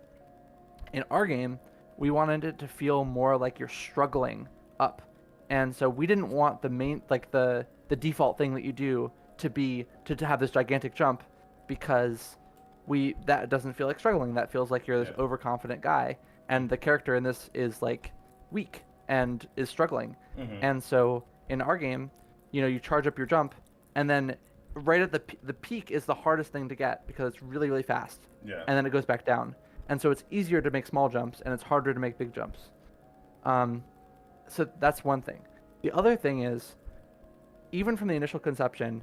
In our game, we wanted it to feel more like you're struggling up, and so we didn't want the main like the default thing that you do to be to have this gigantic jump, because we that doesn't feel like struggling. That feels like you're this Yeah. overconfident guy, and the character in this is like weak and is struggling. Hmm. And so in our game, you charge up your jump, and then right at the peak is the hardest thing to get because it's really really fast, Yeah. and then it goes back down. And so it's easier to make small jumps, and it's harder to make big jumps. Um, so that's one thing. The other thing is, even from the initial conception,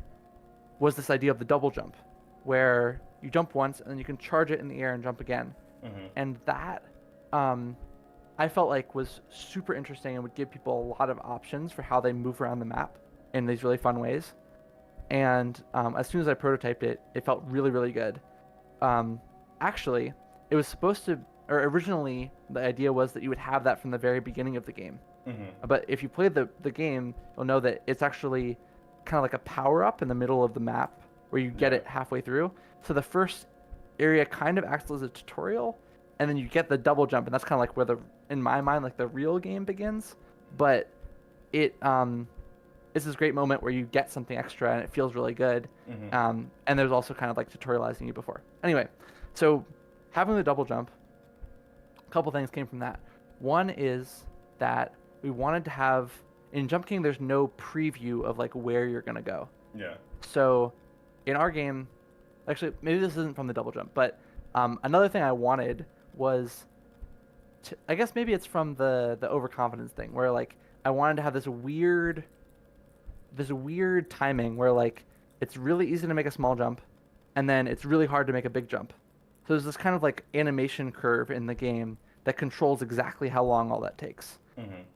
was this idea of the double jump, where you jump once and then you can charge it in the air and jump again. Hmm. And that, um, I felt like was super interesting and would give people a lot of options for how they move around the map in these really fun ways. And as soon as I prototyped it, it felt really, really good. Actually, it was supposed to, or originally the idea was that you would have that from the very beginning of the game. But if you play the game, you'll know that it's actually kind of like a power up in the middle of the map where you get Yeah. it halfway through. So the first area kind of acts as a tutorial, and then you get the double jump, and that's kind of like where in my mind, like the real game begins. But it's this great moment where you get something extra and it feels really good. And there's also kind of like tutorializing you before. Anyway, so having the double jump, a couple things came from that. One is that we wanted to have in Jump King. There's no preview of like where you're gonna go. Yeah. So in our game, actually maybe this isn't from the double jump, but another thing I wanted was I guess maybe it's from the overconfidence thing where like I wanted to have this weird timing where like it's really easy to make a small jump and then it's really hard to make a big jump. So there's this kind of like animation curve in the game that controls exactly how long all that takes.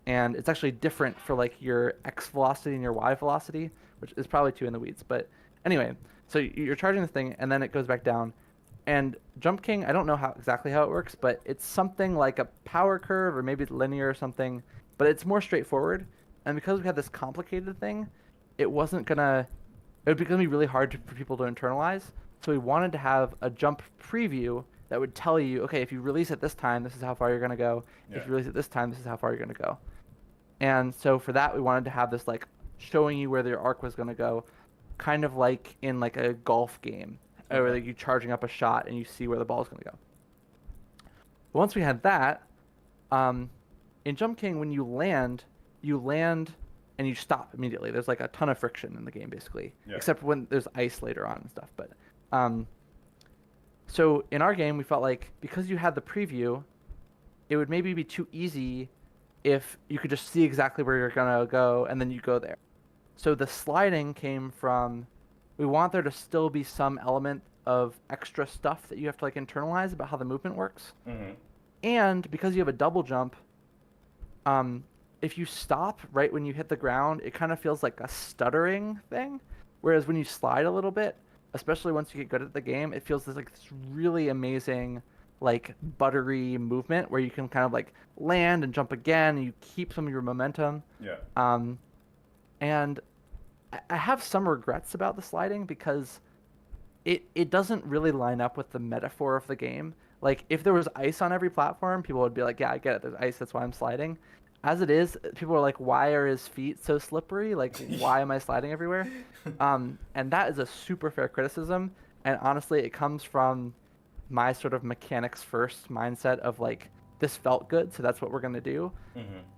And it's actually different for like your X velocity and your Y velocity, which is probably too in the weeds. But anyway, so you're charging the thing and then it goes back down. And Jump King, I don't know exactly how it works, but it's something like a power curve or maybe it's linear or something, but it's more straightforward. And because we had this complicated thing, it would be really hard for people to internalize. So we wanted to have a jump preview that would tell you, okay, if you release it this time, this is how far you're going to go. Yeah. If you release it this time, this is how far you're going to go. And so for that, we wanted to have this like showing you where your arc was going to go, kind of like in like a golf game, where like you charging up a shot and you see where the ball is going to go. Once we had that, in Jump King, when you land and you stop immediately. There's like a ton of friction in the game, basically, except when there's ice later on and stuff. But so in our game, we felt like because you had the preview, it would maybe be too easy if you could just see exactly where you're gonna go and then you go there. So the sliding came from, we want there to still be some element of extra stuff that you have to like internalize about how the movement works. And because you have a double jump, if you stop right when you hit the ground, it kind of feels like a stuttering thing. Whereas when you slide a little bit, especially once you get good at the game, it feels like this really amazing, like buttery movement where you can kind of like land and jump again, and you keep some of your momentum. And I have some regrets about the sliding because it doesn't really line up with the metaphor of the game. Like if there was ice on every platform, people would be like, yeah, I get it. There's ice. That's why I'm sliding. As it is, people are like, why are his feet so slippery? Like, why am I sliding everywhere? And that is a super fair criticism. And honestly, it comes from my sort of mechanics first mindset of like, this felt good, so that's what we're going to do.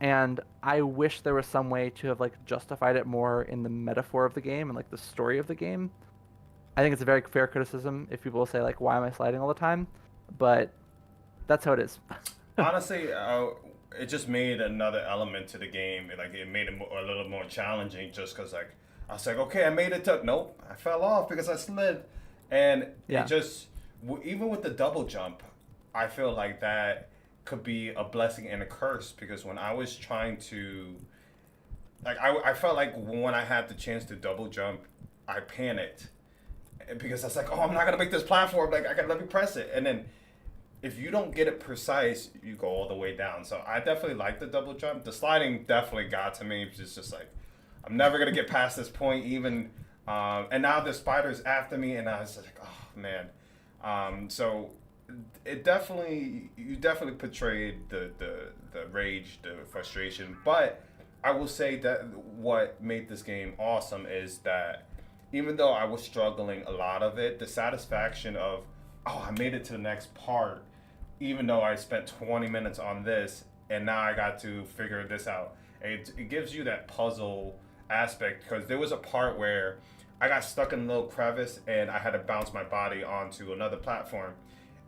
And I wish there was some way to have like justified it more in the metaphor of the game and like the story of the game. I think it's a very fair criticism if people say like, why am I sliding all the time? But that's how it is. Honestly, it just made another element to the game. Like it made it a little more challenging, just because like I was like, okay, I made it to nope, I fell off because I slid, and it just even with the double jump, I feel like that could be a blessing and a curse because when I was trying to, like I felt like when I had the chance to double jump, I panicked because I was like, oh, I'm not gonna make this platform. Like I gotta let me press it, and then if you don't get it precise, you go all the way down. So I definitely like the double jump. The sliding definitely got to me. It's just like, I'm never going to get past this point even. And now the spider's after me, and I was like, oh, man. So you definitely portrayed the rage, the frustration. But I will say that what made this game awesome is that even though I was struggling a lot of it, the satisfaction of, oh, I made it to the next part, even though I spent 20 minutes on this and now I got to figure this out. It gives you that puzzle aspect because there was a part where I got stuck in a little crevice and I had to bounce my body onto another platform.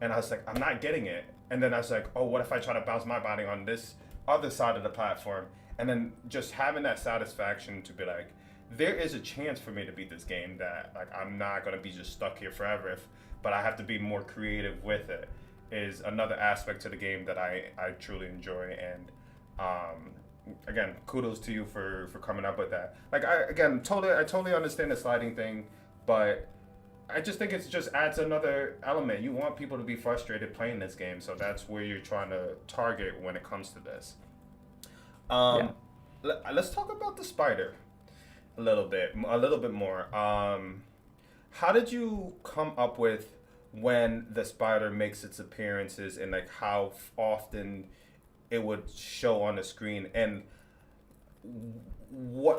And I was like, I'm not getting it. And then I was like, oh, what if I try to bounce my body on this other side of the platform? And then just having that satisfaction to be like, there is a chance for me to beat this game that like I'm not going to be just stuck here forever, but I have to be more creative with it. Is another aspect to the game that I truly enjoy, and again, kudos to you for coming up with that. Like I totally understand the sliding thing, but I just think it just adds another element. You want people to be frustrated playing this game, so that's where you're trying to target when it comes to this. Yeah. Um, let's talk about the spider a little bit more. How did you come up with when the spider makes its appearances and like how often it would show on the screen and what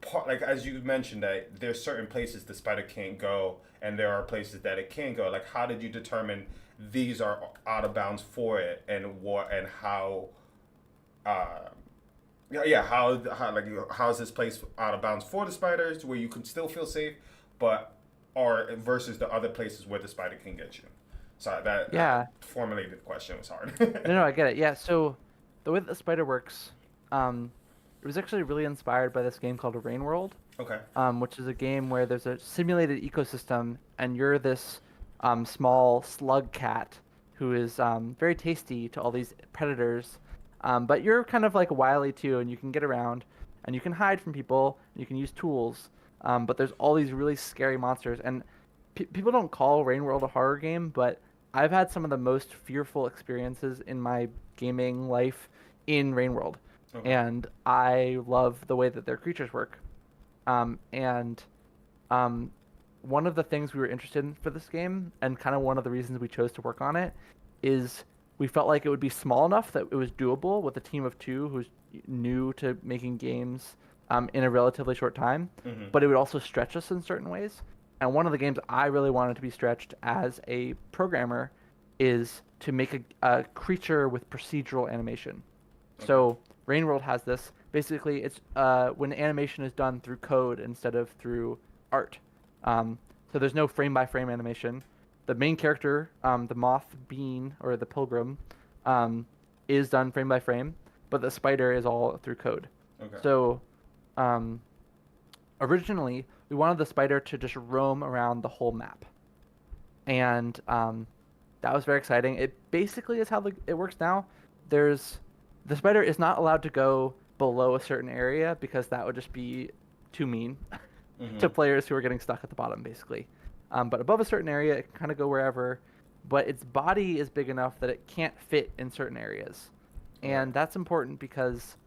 part, like as you mentioned that there's certain places the spider can't go and there are places that it can go, like how did you determine these are out of bounds for it and what and how uh how like how's this place out of bounds for the spiders where you can still feel safe but or versus the other places where the spider can get you. Sorry, that Yeah. formulated question was hard. No, no, I get it. Yeah. So the way that the spider works, um, it was actually really inspired by this game called Rain World, Okay. which is a game where there's a simulated ecosystem, and you're this small slug cat who is very tasty to all these predators. But you're kind of like wily too, and you can get around, and you can hide from people, and you can use tools. But there's all these really scary monsters, and people don't call Rain World a horror game, but I've had some of the most fearful experiences in my gaming life in Rain World, Okay. and I love the way that their creatures work. And um, one of the things we were interested in for this game, and kind of one of the reasons we chose to work on it, is we felt like it would be small enough that it was doable with a team of two who's new to making games in a relatively short time, Mm-hmm. but it would also stretch us in certain ways. And one of the games I really wanted to be stretched as a programmer is to make a creature with procedural animation. Okay. So Rain World has this. Basically, it's when animation is done through code instead of through art. So there's no frame by frame animation. The main character, the moth bean or the pilgrim, um, is done frame by frame, but the spider is all through code. Okay. So um, originally, we wanted the spider to just roam around the whole map, and that was very exciting. It basically is how it works now. There's the spider is not allowed to go below a certain area because that would just be too mean Mm-hmm. to players who are getting stuck at the bottom, basically. But above a certain area, it can kind of go wherever. But its body is big enough that it can't fit in certain areas, Okay. and that's important because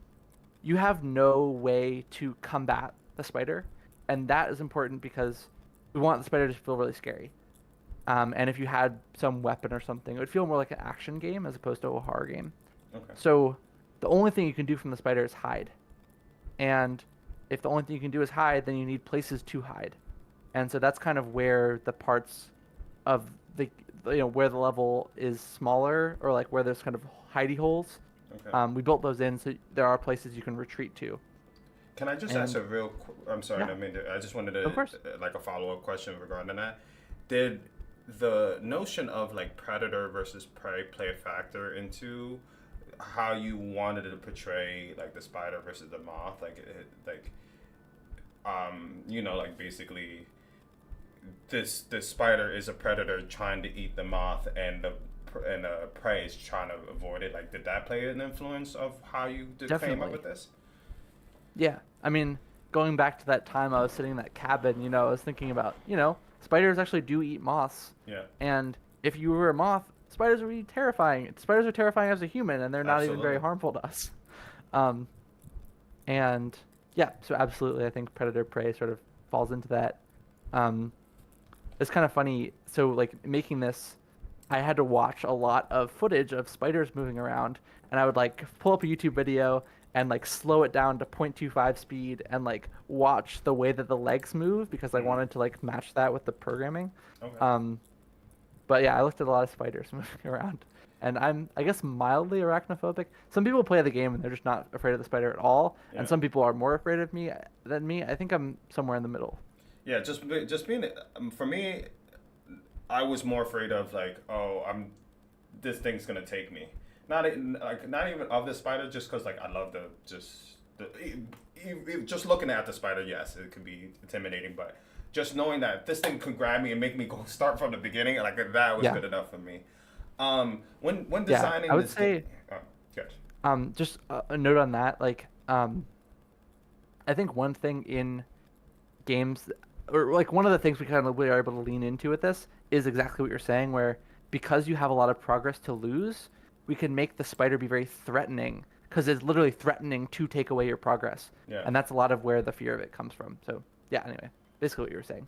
you have no way to combat the spider, and that is important because we want the spider to feel really scary. And if you had some weapon or something, it would feel more like an action game as opposed to a horror game. Okay. So the only thing you can do from the spider is hide. And if the only thing you can do is hide, then you need places to hide. And so that's kind of where the parts of the where the level is smaller or like where there's kind of hidey holes. Okay. We built those in so there are places you can retreat to. Can I just ask And a real? I'm sorry, yeah, I mean, I just wanted of to course. like a follow up question regarding that. Did the notion of like predator versus prey play a factor into how you wanted to portray like the spider versus the moth? Like, like basically, this spider is a predator trying to eat the moth, and the prey is trying to avoid it. Like, did that play an influence of how you came up Definitely. with this? Yeah. I mean, going back to that time I was sitting in that cabin, I was thinking about, spiders actually do eat moths. Yeah, And if you were a moth, spiders would be terrifying. Spiders are terrifying as a human, and they're not even very absolutely. harmful to us. Um, and yeah, so absolutely, I think predator prey sort of falls into that. Um, it's kind of funny. So like making this, I had to watch a lot of footage of spiders moving around, and I would like pull up a YouTube video and like slow it down to 0.25 speed and like watch the way that the legs move because I Mm. wanted to like match that with the programming. Okay. Um, but yeah, I looked at a lot of spiders moving around, and I guess mildly arachnophobic. Some people play the game and they're just not afraid of the spider at all, and Yeah. some people are more afraid of me than me. I think I'm somewhere in the middle. Yeah. Just being for me, I was more afraid of like, oh, this thing's gonna take me. Not even of the spider, just because like I love just looking at the spider. Yes, it could be intimidating, but just knowing that this thing could grab me and make me go start from the beginning, like that was Yeah, good enough for me. When yeah. I designing would this game, say oh, good. just a note on that. Like, I think one thing in games or like one of the things we are able to lean into with this is exactly what you're saying, where because you have a lot of progress to lose, we can make the spider be very threatening because it's literally threatening to take away your progress, Yeah. and that's a lot of where the fear of it comes from. So yeah, anyway, basically what you were saying.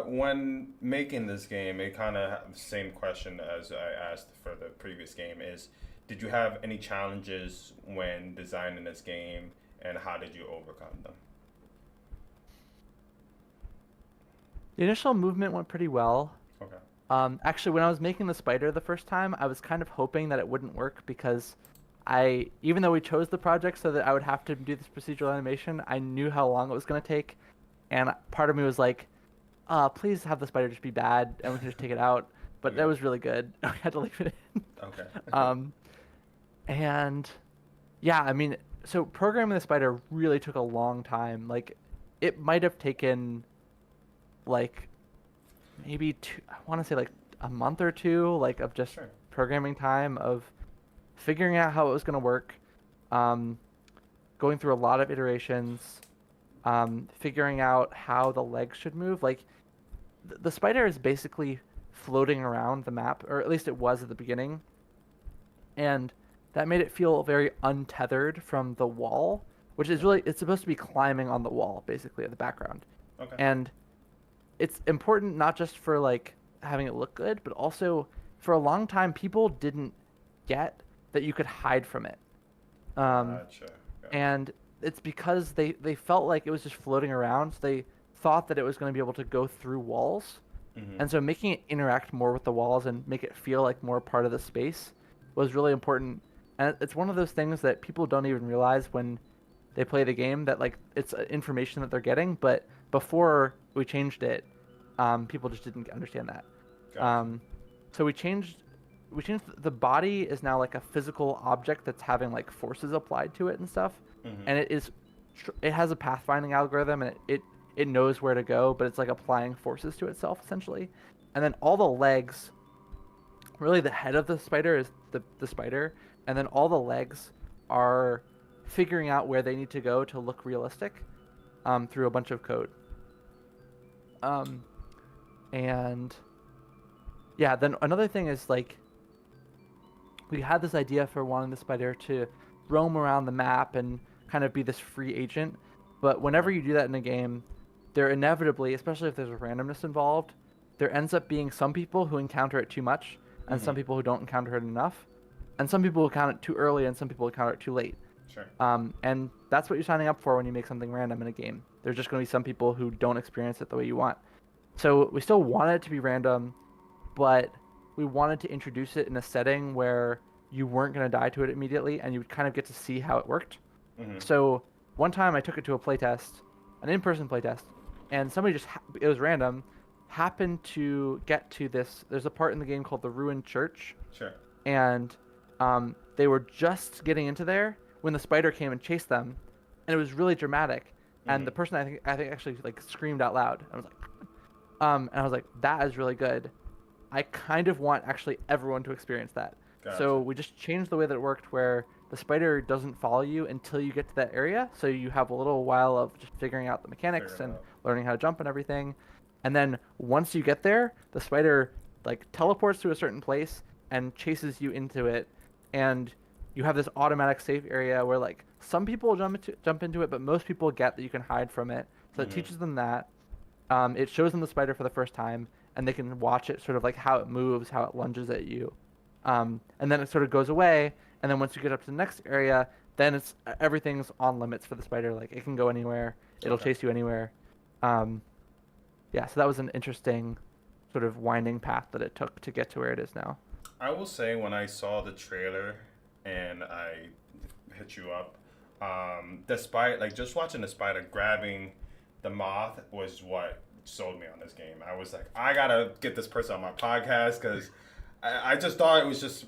When making this game, it kind of the same question as I asked for the previous game is, did you have any challenges when designing this game, and how did you overcome them? The initial movement went pretty well. Okay. Actually, when I was making the spider the first time, I was kind of hoping that it wouldn't work because even though we chose the project so that I would have to do this procedural animation, I knew how long it was going to take, and part of me was like, please have the spider just be bad and we can just take it out. But Okay. that was really good. We had to leave it in. Okay. Um, and yeah, I mean, so programming the spider really took a long time. Like, it might have taken like maybe I want to say like a month or two, like of just Sure. programming time of figuring out how it was going to work, um, going through a lot of iterations, figuring out how the legs should move. Like, the spider is basically floating around the map, or at least it was at the beginning, and that made it feel very untethered from the wall, which is really it's supposed to be climbing on the wall basically at the background, Okay. and it's important not just for like having it look good, but also for a long time people didn't get that you could hide from it, Gotcha. Gotcha. and it's because they felt like it was just floating around. So they thought that it was going to be able to go through walls, Mm-hmm. and so making it interact more with the walls and make it feel like more part of the space was really important. And it's one of those things that people don't even realize when they play the game, that like it's information that they're getting. But before we changed it, people just didn't understand that. Gotcha. Um, so we changed the body is now like a physical object that's having like forces applied to it and stuff, Mm-hmm. and it has a pathfinding algorithm, and it knows where to go, but it's like applying forces to itself essentially. And then all the legs, really the head of the spider is the spider, and then all the legs are figuring out where they need to go to look realistic, through a bunch of code. Um, and yeah, then another thing is like we had this idea for wanting the spider to roam around the map and kind of be this free agent. But whenever Okay. you do that in a game, there inevitably, especially if there's a randomness involved, there ends up being some people who encounter it too much, and Mm-hmm. some people who don't encounter it enough, and some people who count it too early, and some people who count it too late. Sure. And that's what you're signing up for when you make something random in a game. There's just going to be some people who don't experience it the way you want. So we still want it to be random, but we wanted to introduce it in a setting where you weren't going to die to it immediately, and you would kind of get to see how it worked. Mm-hmm. So one time I took it to a playtest, an in-person playtest, and somebody it was random, happened to get to this. There's a part in the game called the Ruined Church, Sure. and they were just getting into there when the spider came and chased them, and it was really dramatic. And Mm-hmm. the person I think actually like screamed out loud. I was like, and I was like, that is really good. I kind of want actually everyone to experience that. So Gotcha. we just changed the way that it worked, where the spider doesn't follow you until you get to that area. So you have a little while of just figuring out the Figure mechanics it and out. learning how to jump and everything. And then once you get there, the spider like teleports to a certain place and chases you into it, and you have this automatic safe area where like some people jump into it, but most people get that you can hide from it. So it Mm-hmm. teaches them that. It shows them the spider for the first time, and they can watch it sort of like how it moves, how it lunges at you, and then it sort of goes away. And then once you get up to the next area, then everything's on limits for the spider. Like it can go anywhere, it'll Okay. chase you anywhere. Um, yeah, so that was an interesting sort of winding path that it took to get to where it is now. I will say when I saw the trailer and I hit you up, the spider, like just watching the spider grabbing the moth was what sold me on this game. I was like, I gotta get this person on my podcast because I just thought it was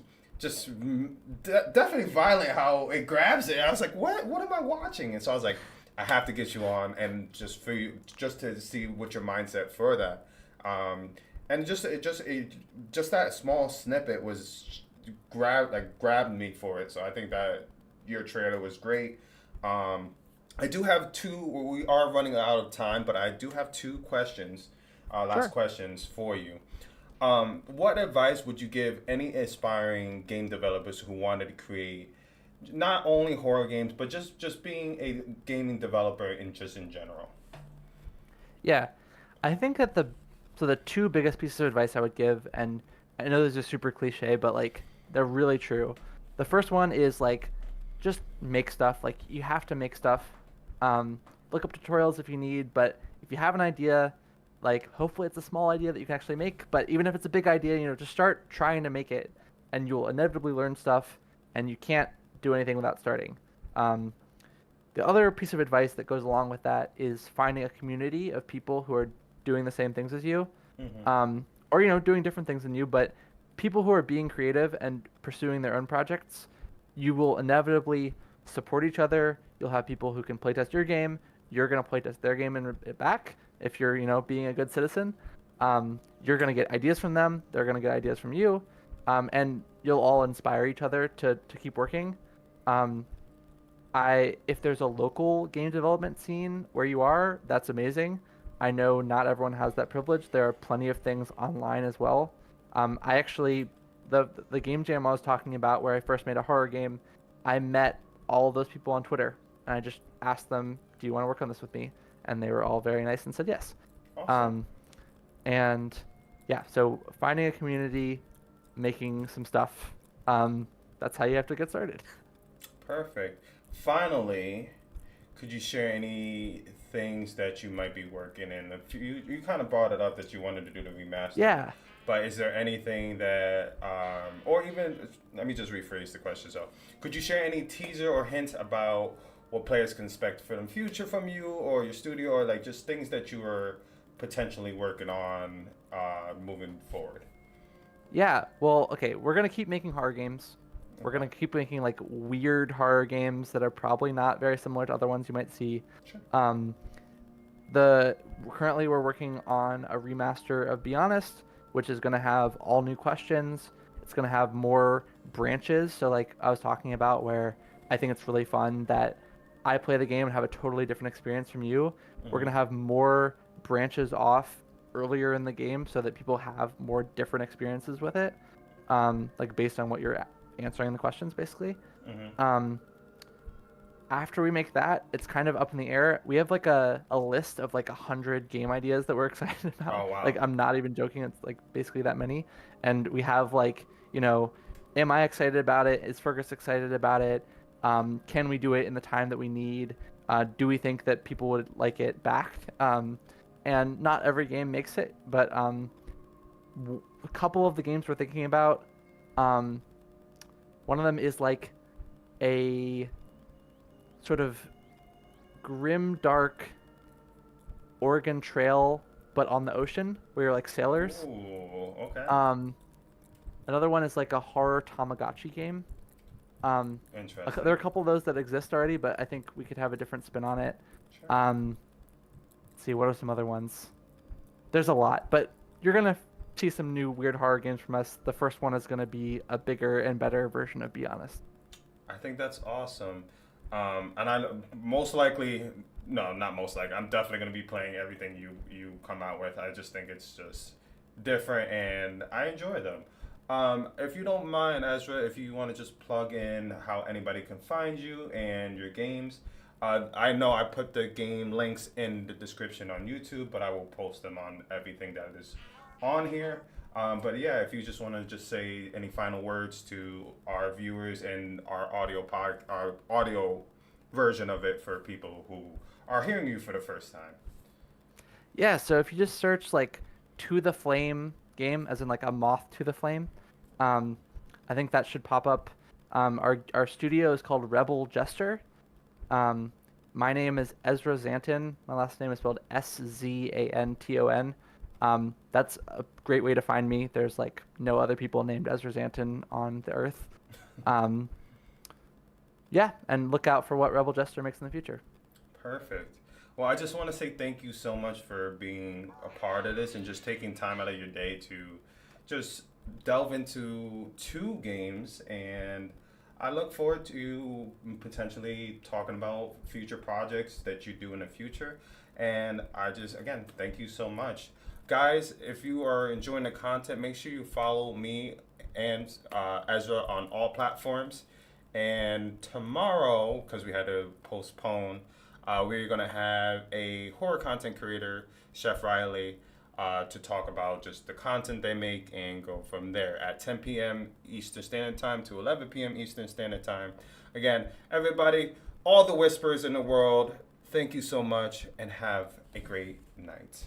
definitely violent how it grabs it. I was like, what am I watching? And so I was like, I have to get you on and just for you, just to see what your mindset for that. And just that small snippet was grabbed me for it. So I think that your trailer was great. I do have two. We are running out of time, but I do have two questions, last Sure. questions for you. What advice would you give any aspiring game developers who wanted to create not only horror games, but just being a gaming developer in general? Yeah, I think that the two biggest pieces of advice I would give, and I know these are super cliche, but like they're really true. The first one is like just make stuff. Like you have to make stuff. Look up tutorials if you need, but if you have an idea, like hopefully it's a small idea that you can actually make. But even if it's a big idea, just start trying to make it, and you'll inevitably learn stuff, and you can't do anything without starting. Um, the other piece of advice that goes along with that is finding a community of people who are doing the same things as you, Hmm. or doing different things than you, but people who are being creative and pursuing their own projects. You will inevitably support each other. You'll have people who can playtest your game. You're gonna playtest their game and it back if you're being a good citizen. You're gonna get ideas from them. They're gonna get ideas from you, and you'll all inspire each other to keep working. Um, if there's a local game development scene where you are, that's amazing. I know not everyone has that privilege. There are plenty of things online as well. I actually the game jam I was talking about where I first made a horror game, I met all of those people on Twitter and I just asked them, "Do you want to work on this with me?" And they were all very nice and said yes. Awesome. Um, and yeah, so finding a community, making some stuff, that's how you have to get started. Perfect. Finally, could you share any things that you might be working in? You kind of brought it up that you wanted to do the remaster, Yeah. but is there anything that, or even, let me just rephrase the question. So, could you share any teaser or hints about what players can expect for the future from you or your studio, or like just things that you are potentially working on moving forward? Yeah, well, okay, we're gonna keep making horror games. We're Okay. gonna keep making like weird horror games that are probably not very similar to other ones you might see. Sure. Um, the Currently we're working on a remaster of Be Honest, which is gonna have all new questions. It's gonna have more branches. So like I was talking about, where I think it's really fun that I play the game and have a totally different experience from you. We're Mm-hmm. gonna have more branches off earlier in the game so that people have more different experiences with it, like based on what you're answering the questions, basically. Mm-hmm. Um, After we make that, it's kind of up in the air. We have like a list of like 100 game ideas that we're excited about. Oh Like wow. I'm not even joking. It's like basically that many. And we have like, am I excited about it? Is Fergus excited about it? Can we do it in the time that we need? Do we think that people would like it back? And not every game makes it, but a couple of the games we're thinking about, um, one of them is like a sort of grim, dark Oregon Trail, but on the ocean, where you're like sailors. Ooh. Okay. Um, Another one is like a horror Tamagotchi game. There are Interesting. a couple of those that exist already, but I think we could have a different spin on it. Sure. Um, let's see, what are some other ones? There's a lot, but you're gonna see some new weird horror games from us. The first one is gonna be a bigger and better version of Be Honest. I think that's awesome. And I most likely, no, not most likely. I'm definitely going to be playing everything you come out with. I just think it's just different, and I enjoy them. If you don't mind, Ezra, if you want to just plug in how anybody can find you and your games. I know I put the game links in the description on YouTube, but I will post them on everything that is on here. But yeah, if you just want to just say any final words to our viewers and our audio version of it for people who are hearing you for the first time. Yeah, so if you just search like "To the Flame" game, as in like a moth to the flame, um, I think that should pop up. Our studio is called Rebel Jester. Um, my name is Ezra Szanton. My last name is spelled Szanton. That's a great way to find me. There's like no other people named Ezra Szanton on the earth. Um, yeah, and look out for what Rebel Jester makes in the future. Perfect. Well, I just want to say thank you so much for being a part of this and just taking time out of your day to just delve into two games. And I look forward to potentially talking about future projects that you do in the future. And I just, again, thank you so much. Guys, if you are enjoying the content, make sure you follow me and Ezra on all platforms. And tomorrow, because we had to postpone, we're going to have a horror content creator, Chef Riley, to talk about just the content they make and go from there at 10 p.m. Eastern Standard Time to 11 p.m. Eastern Standard Time. Again, everybody, all the whispers in the world, thank you so much and have a great night.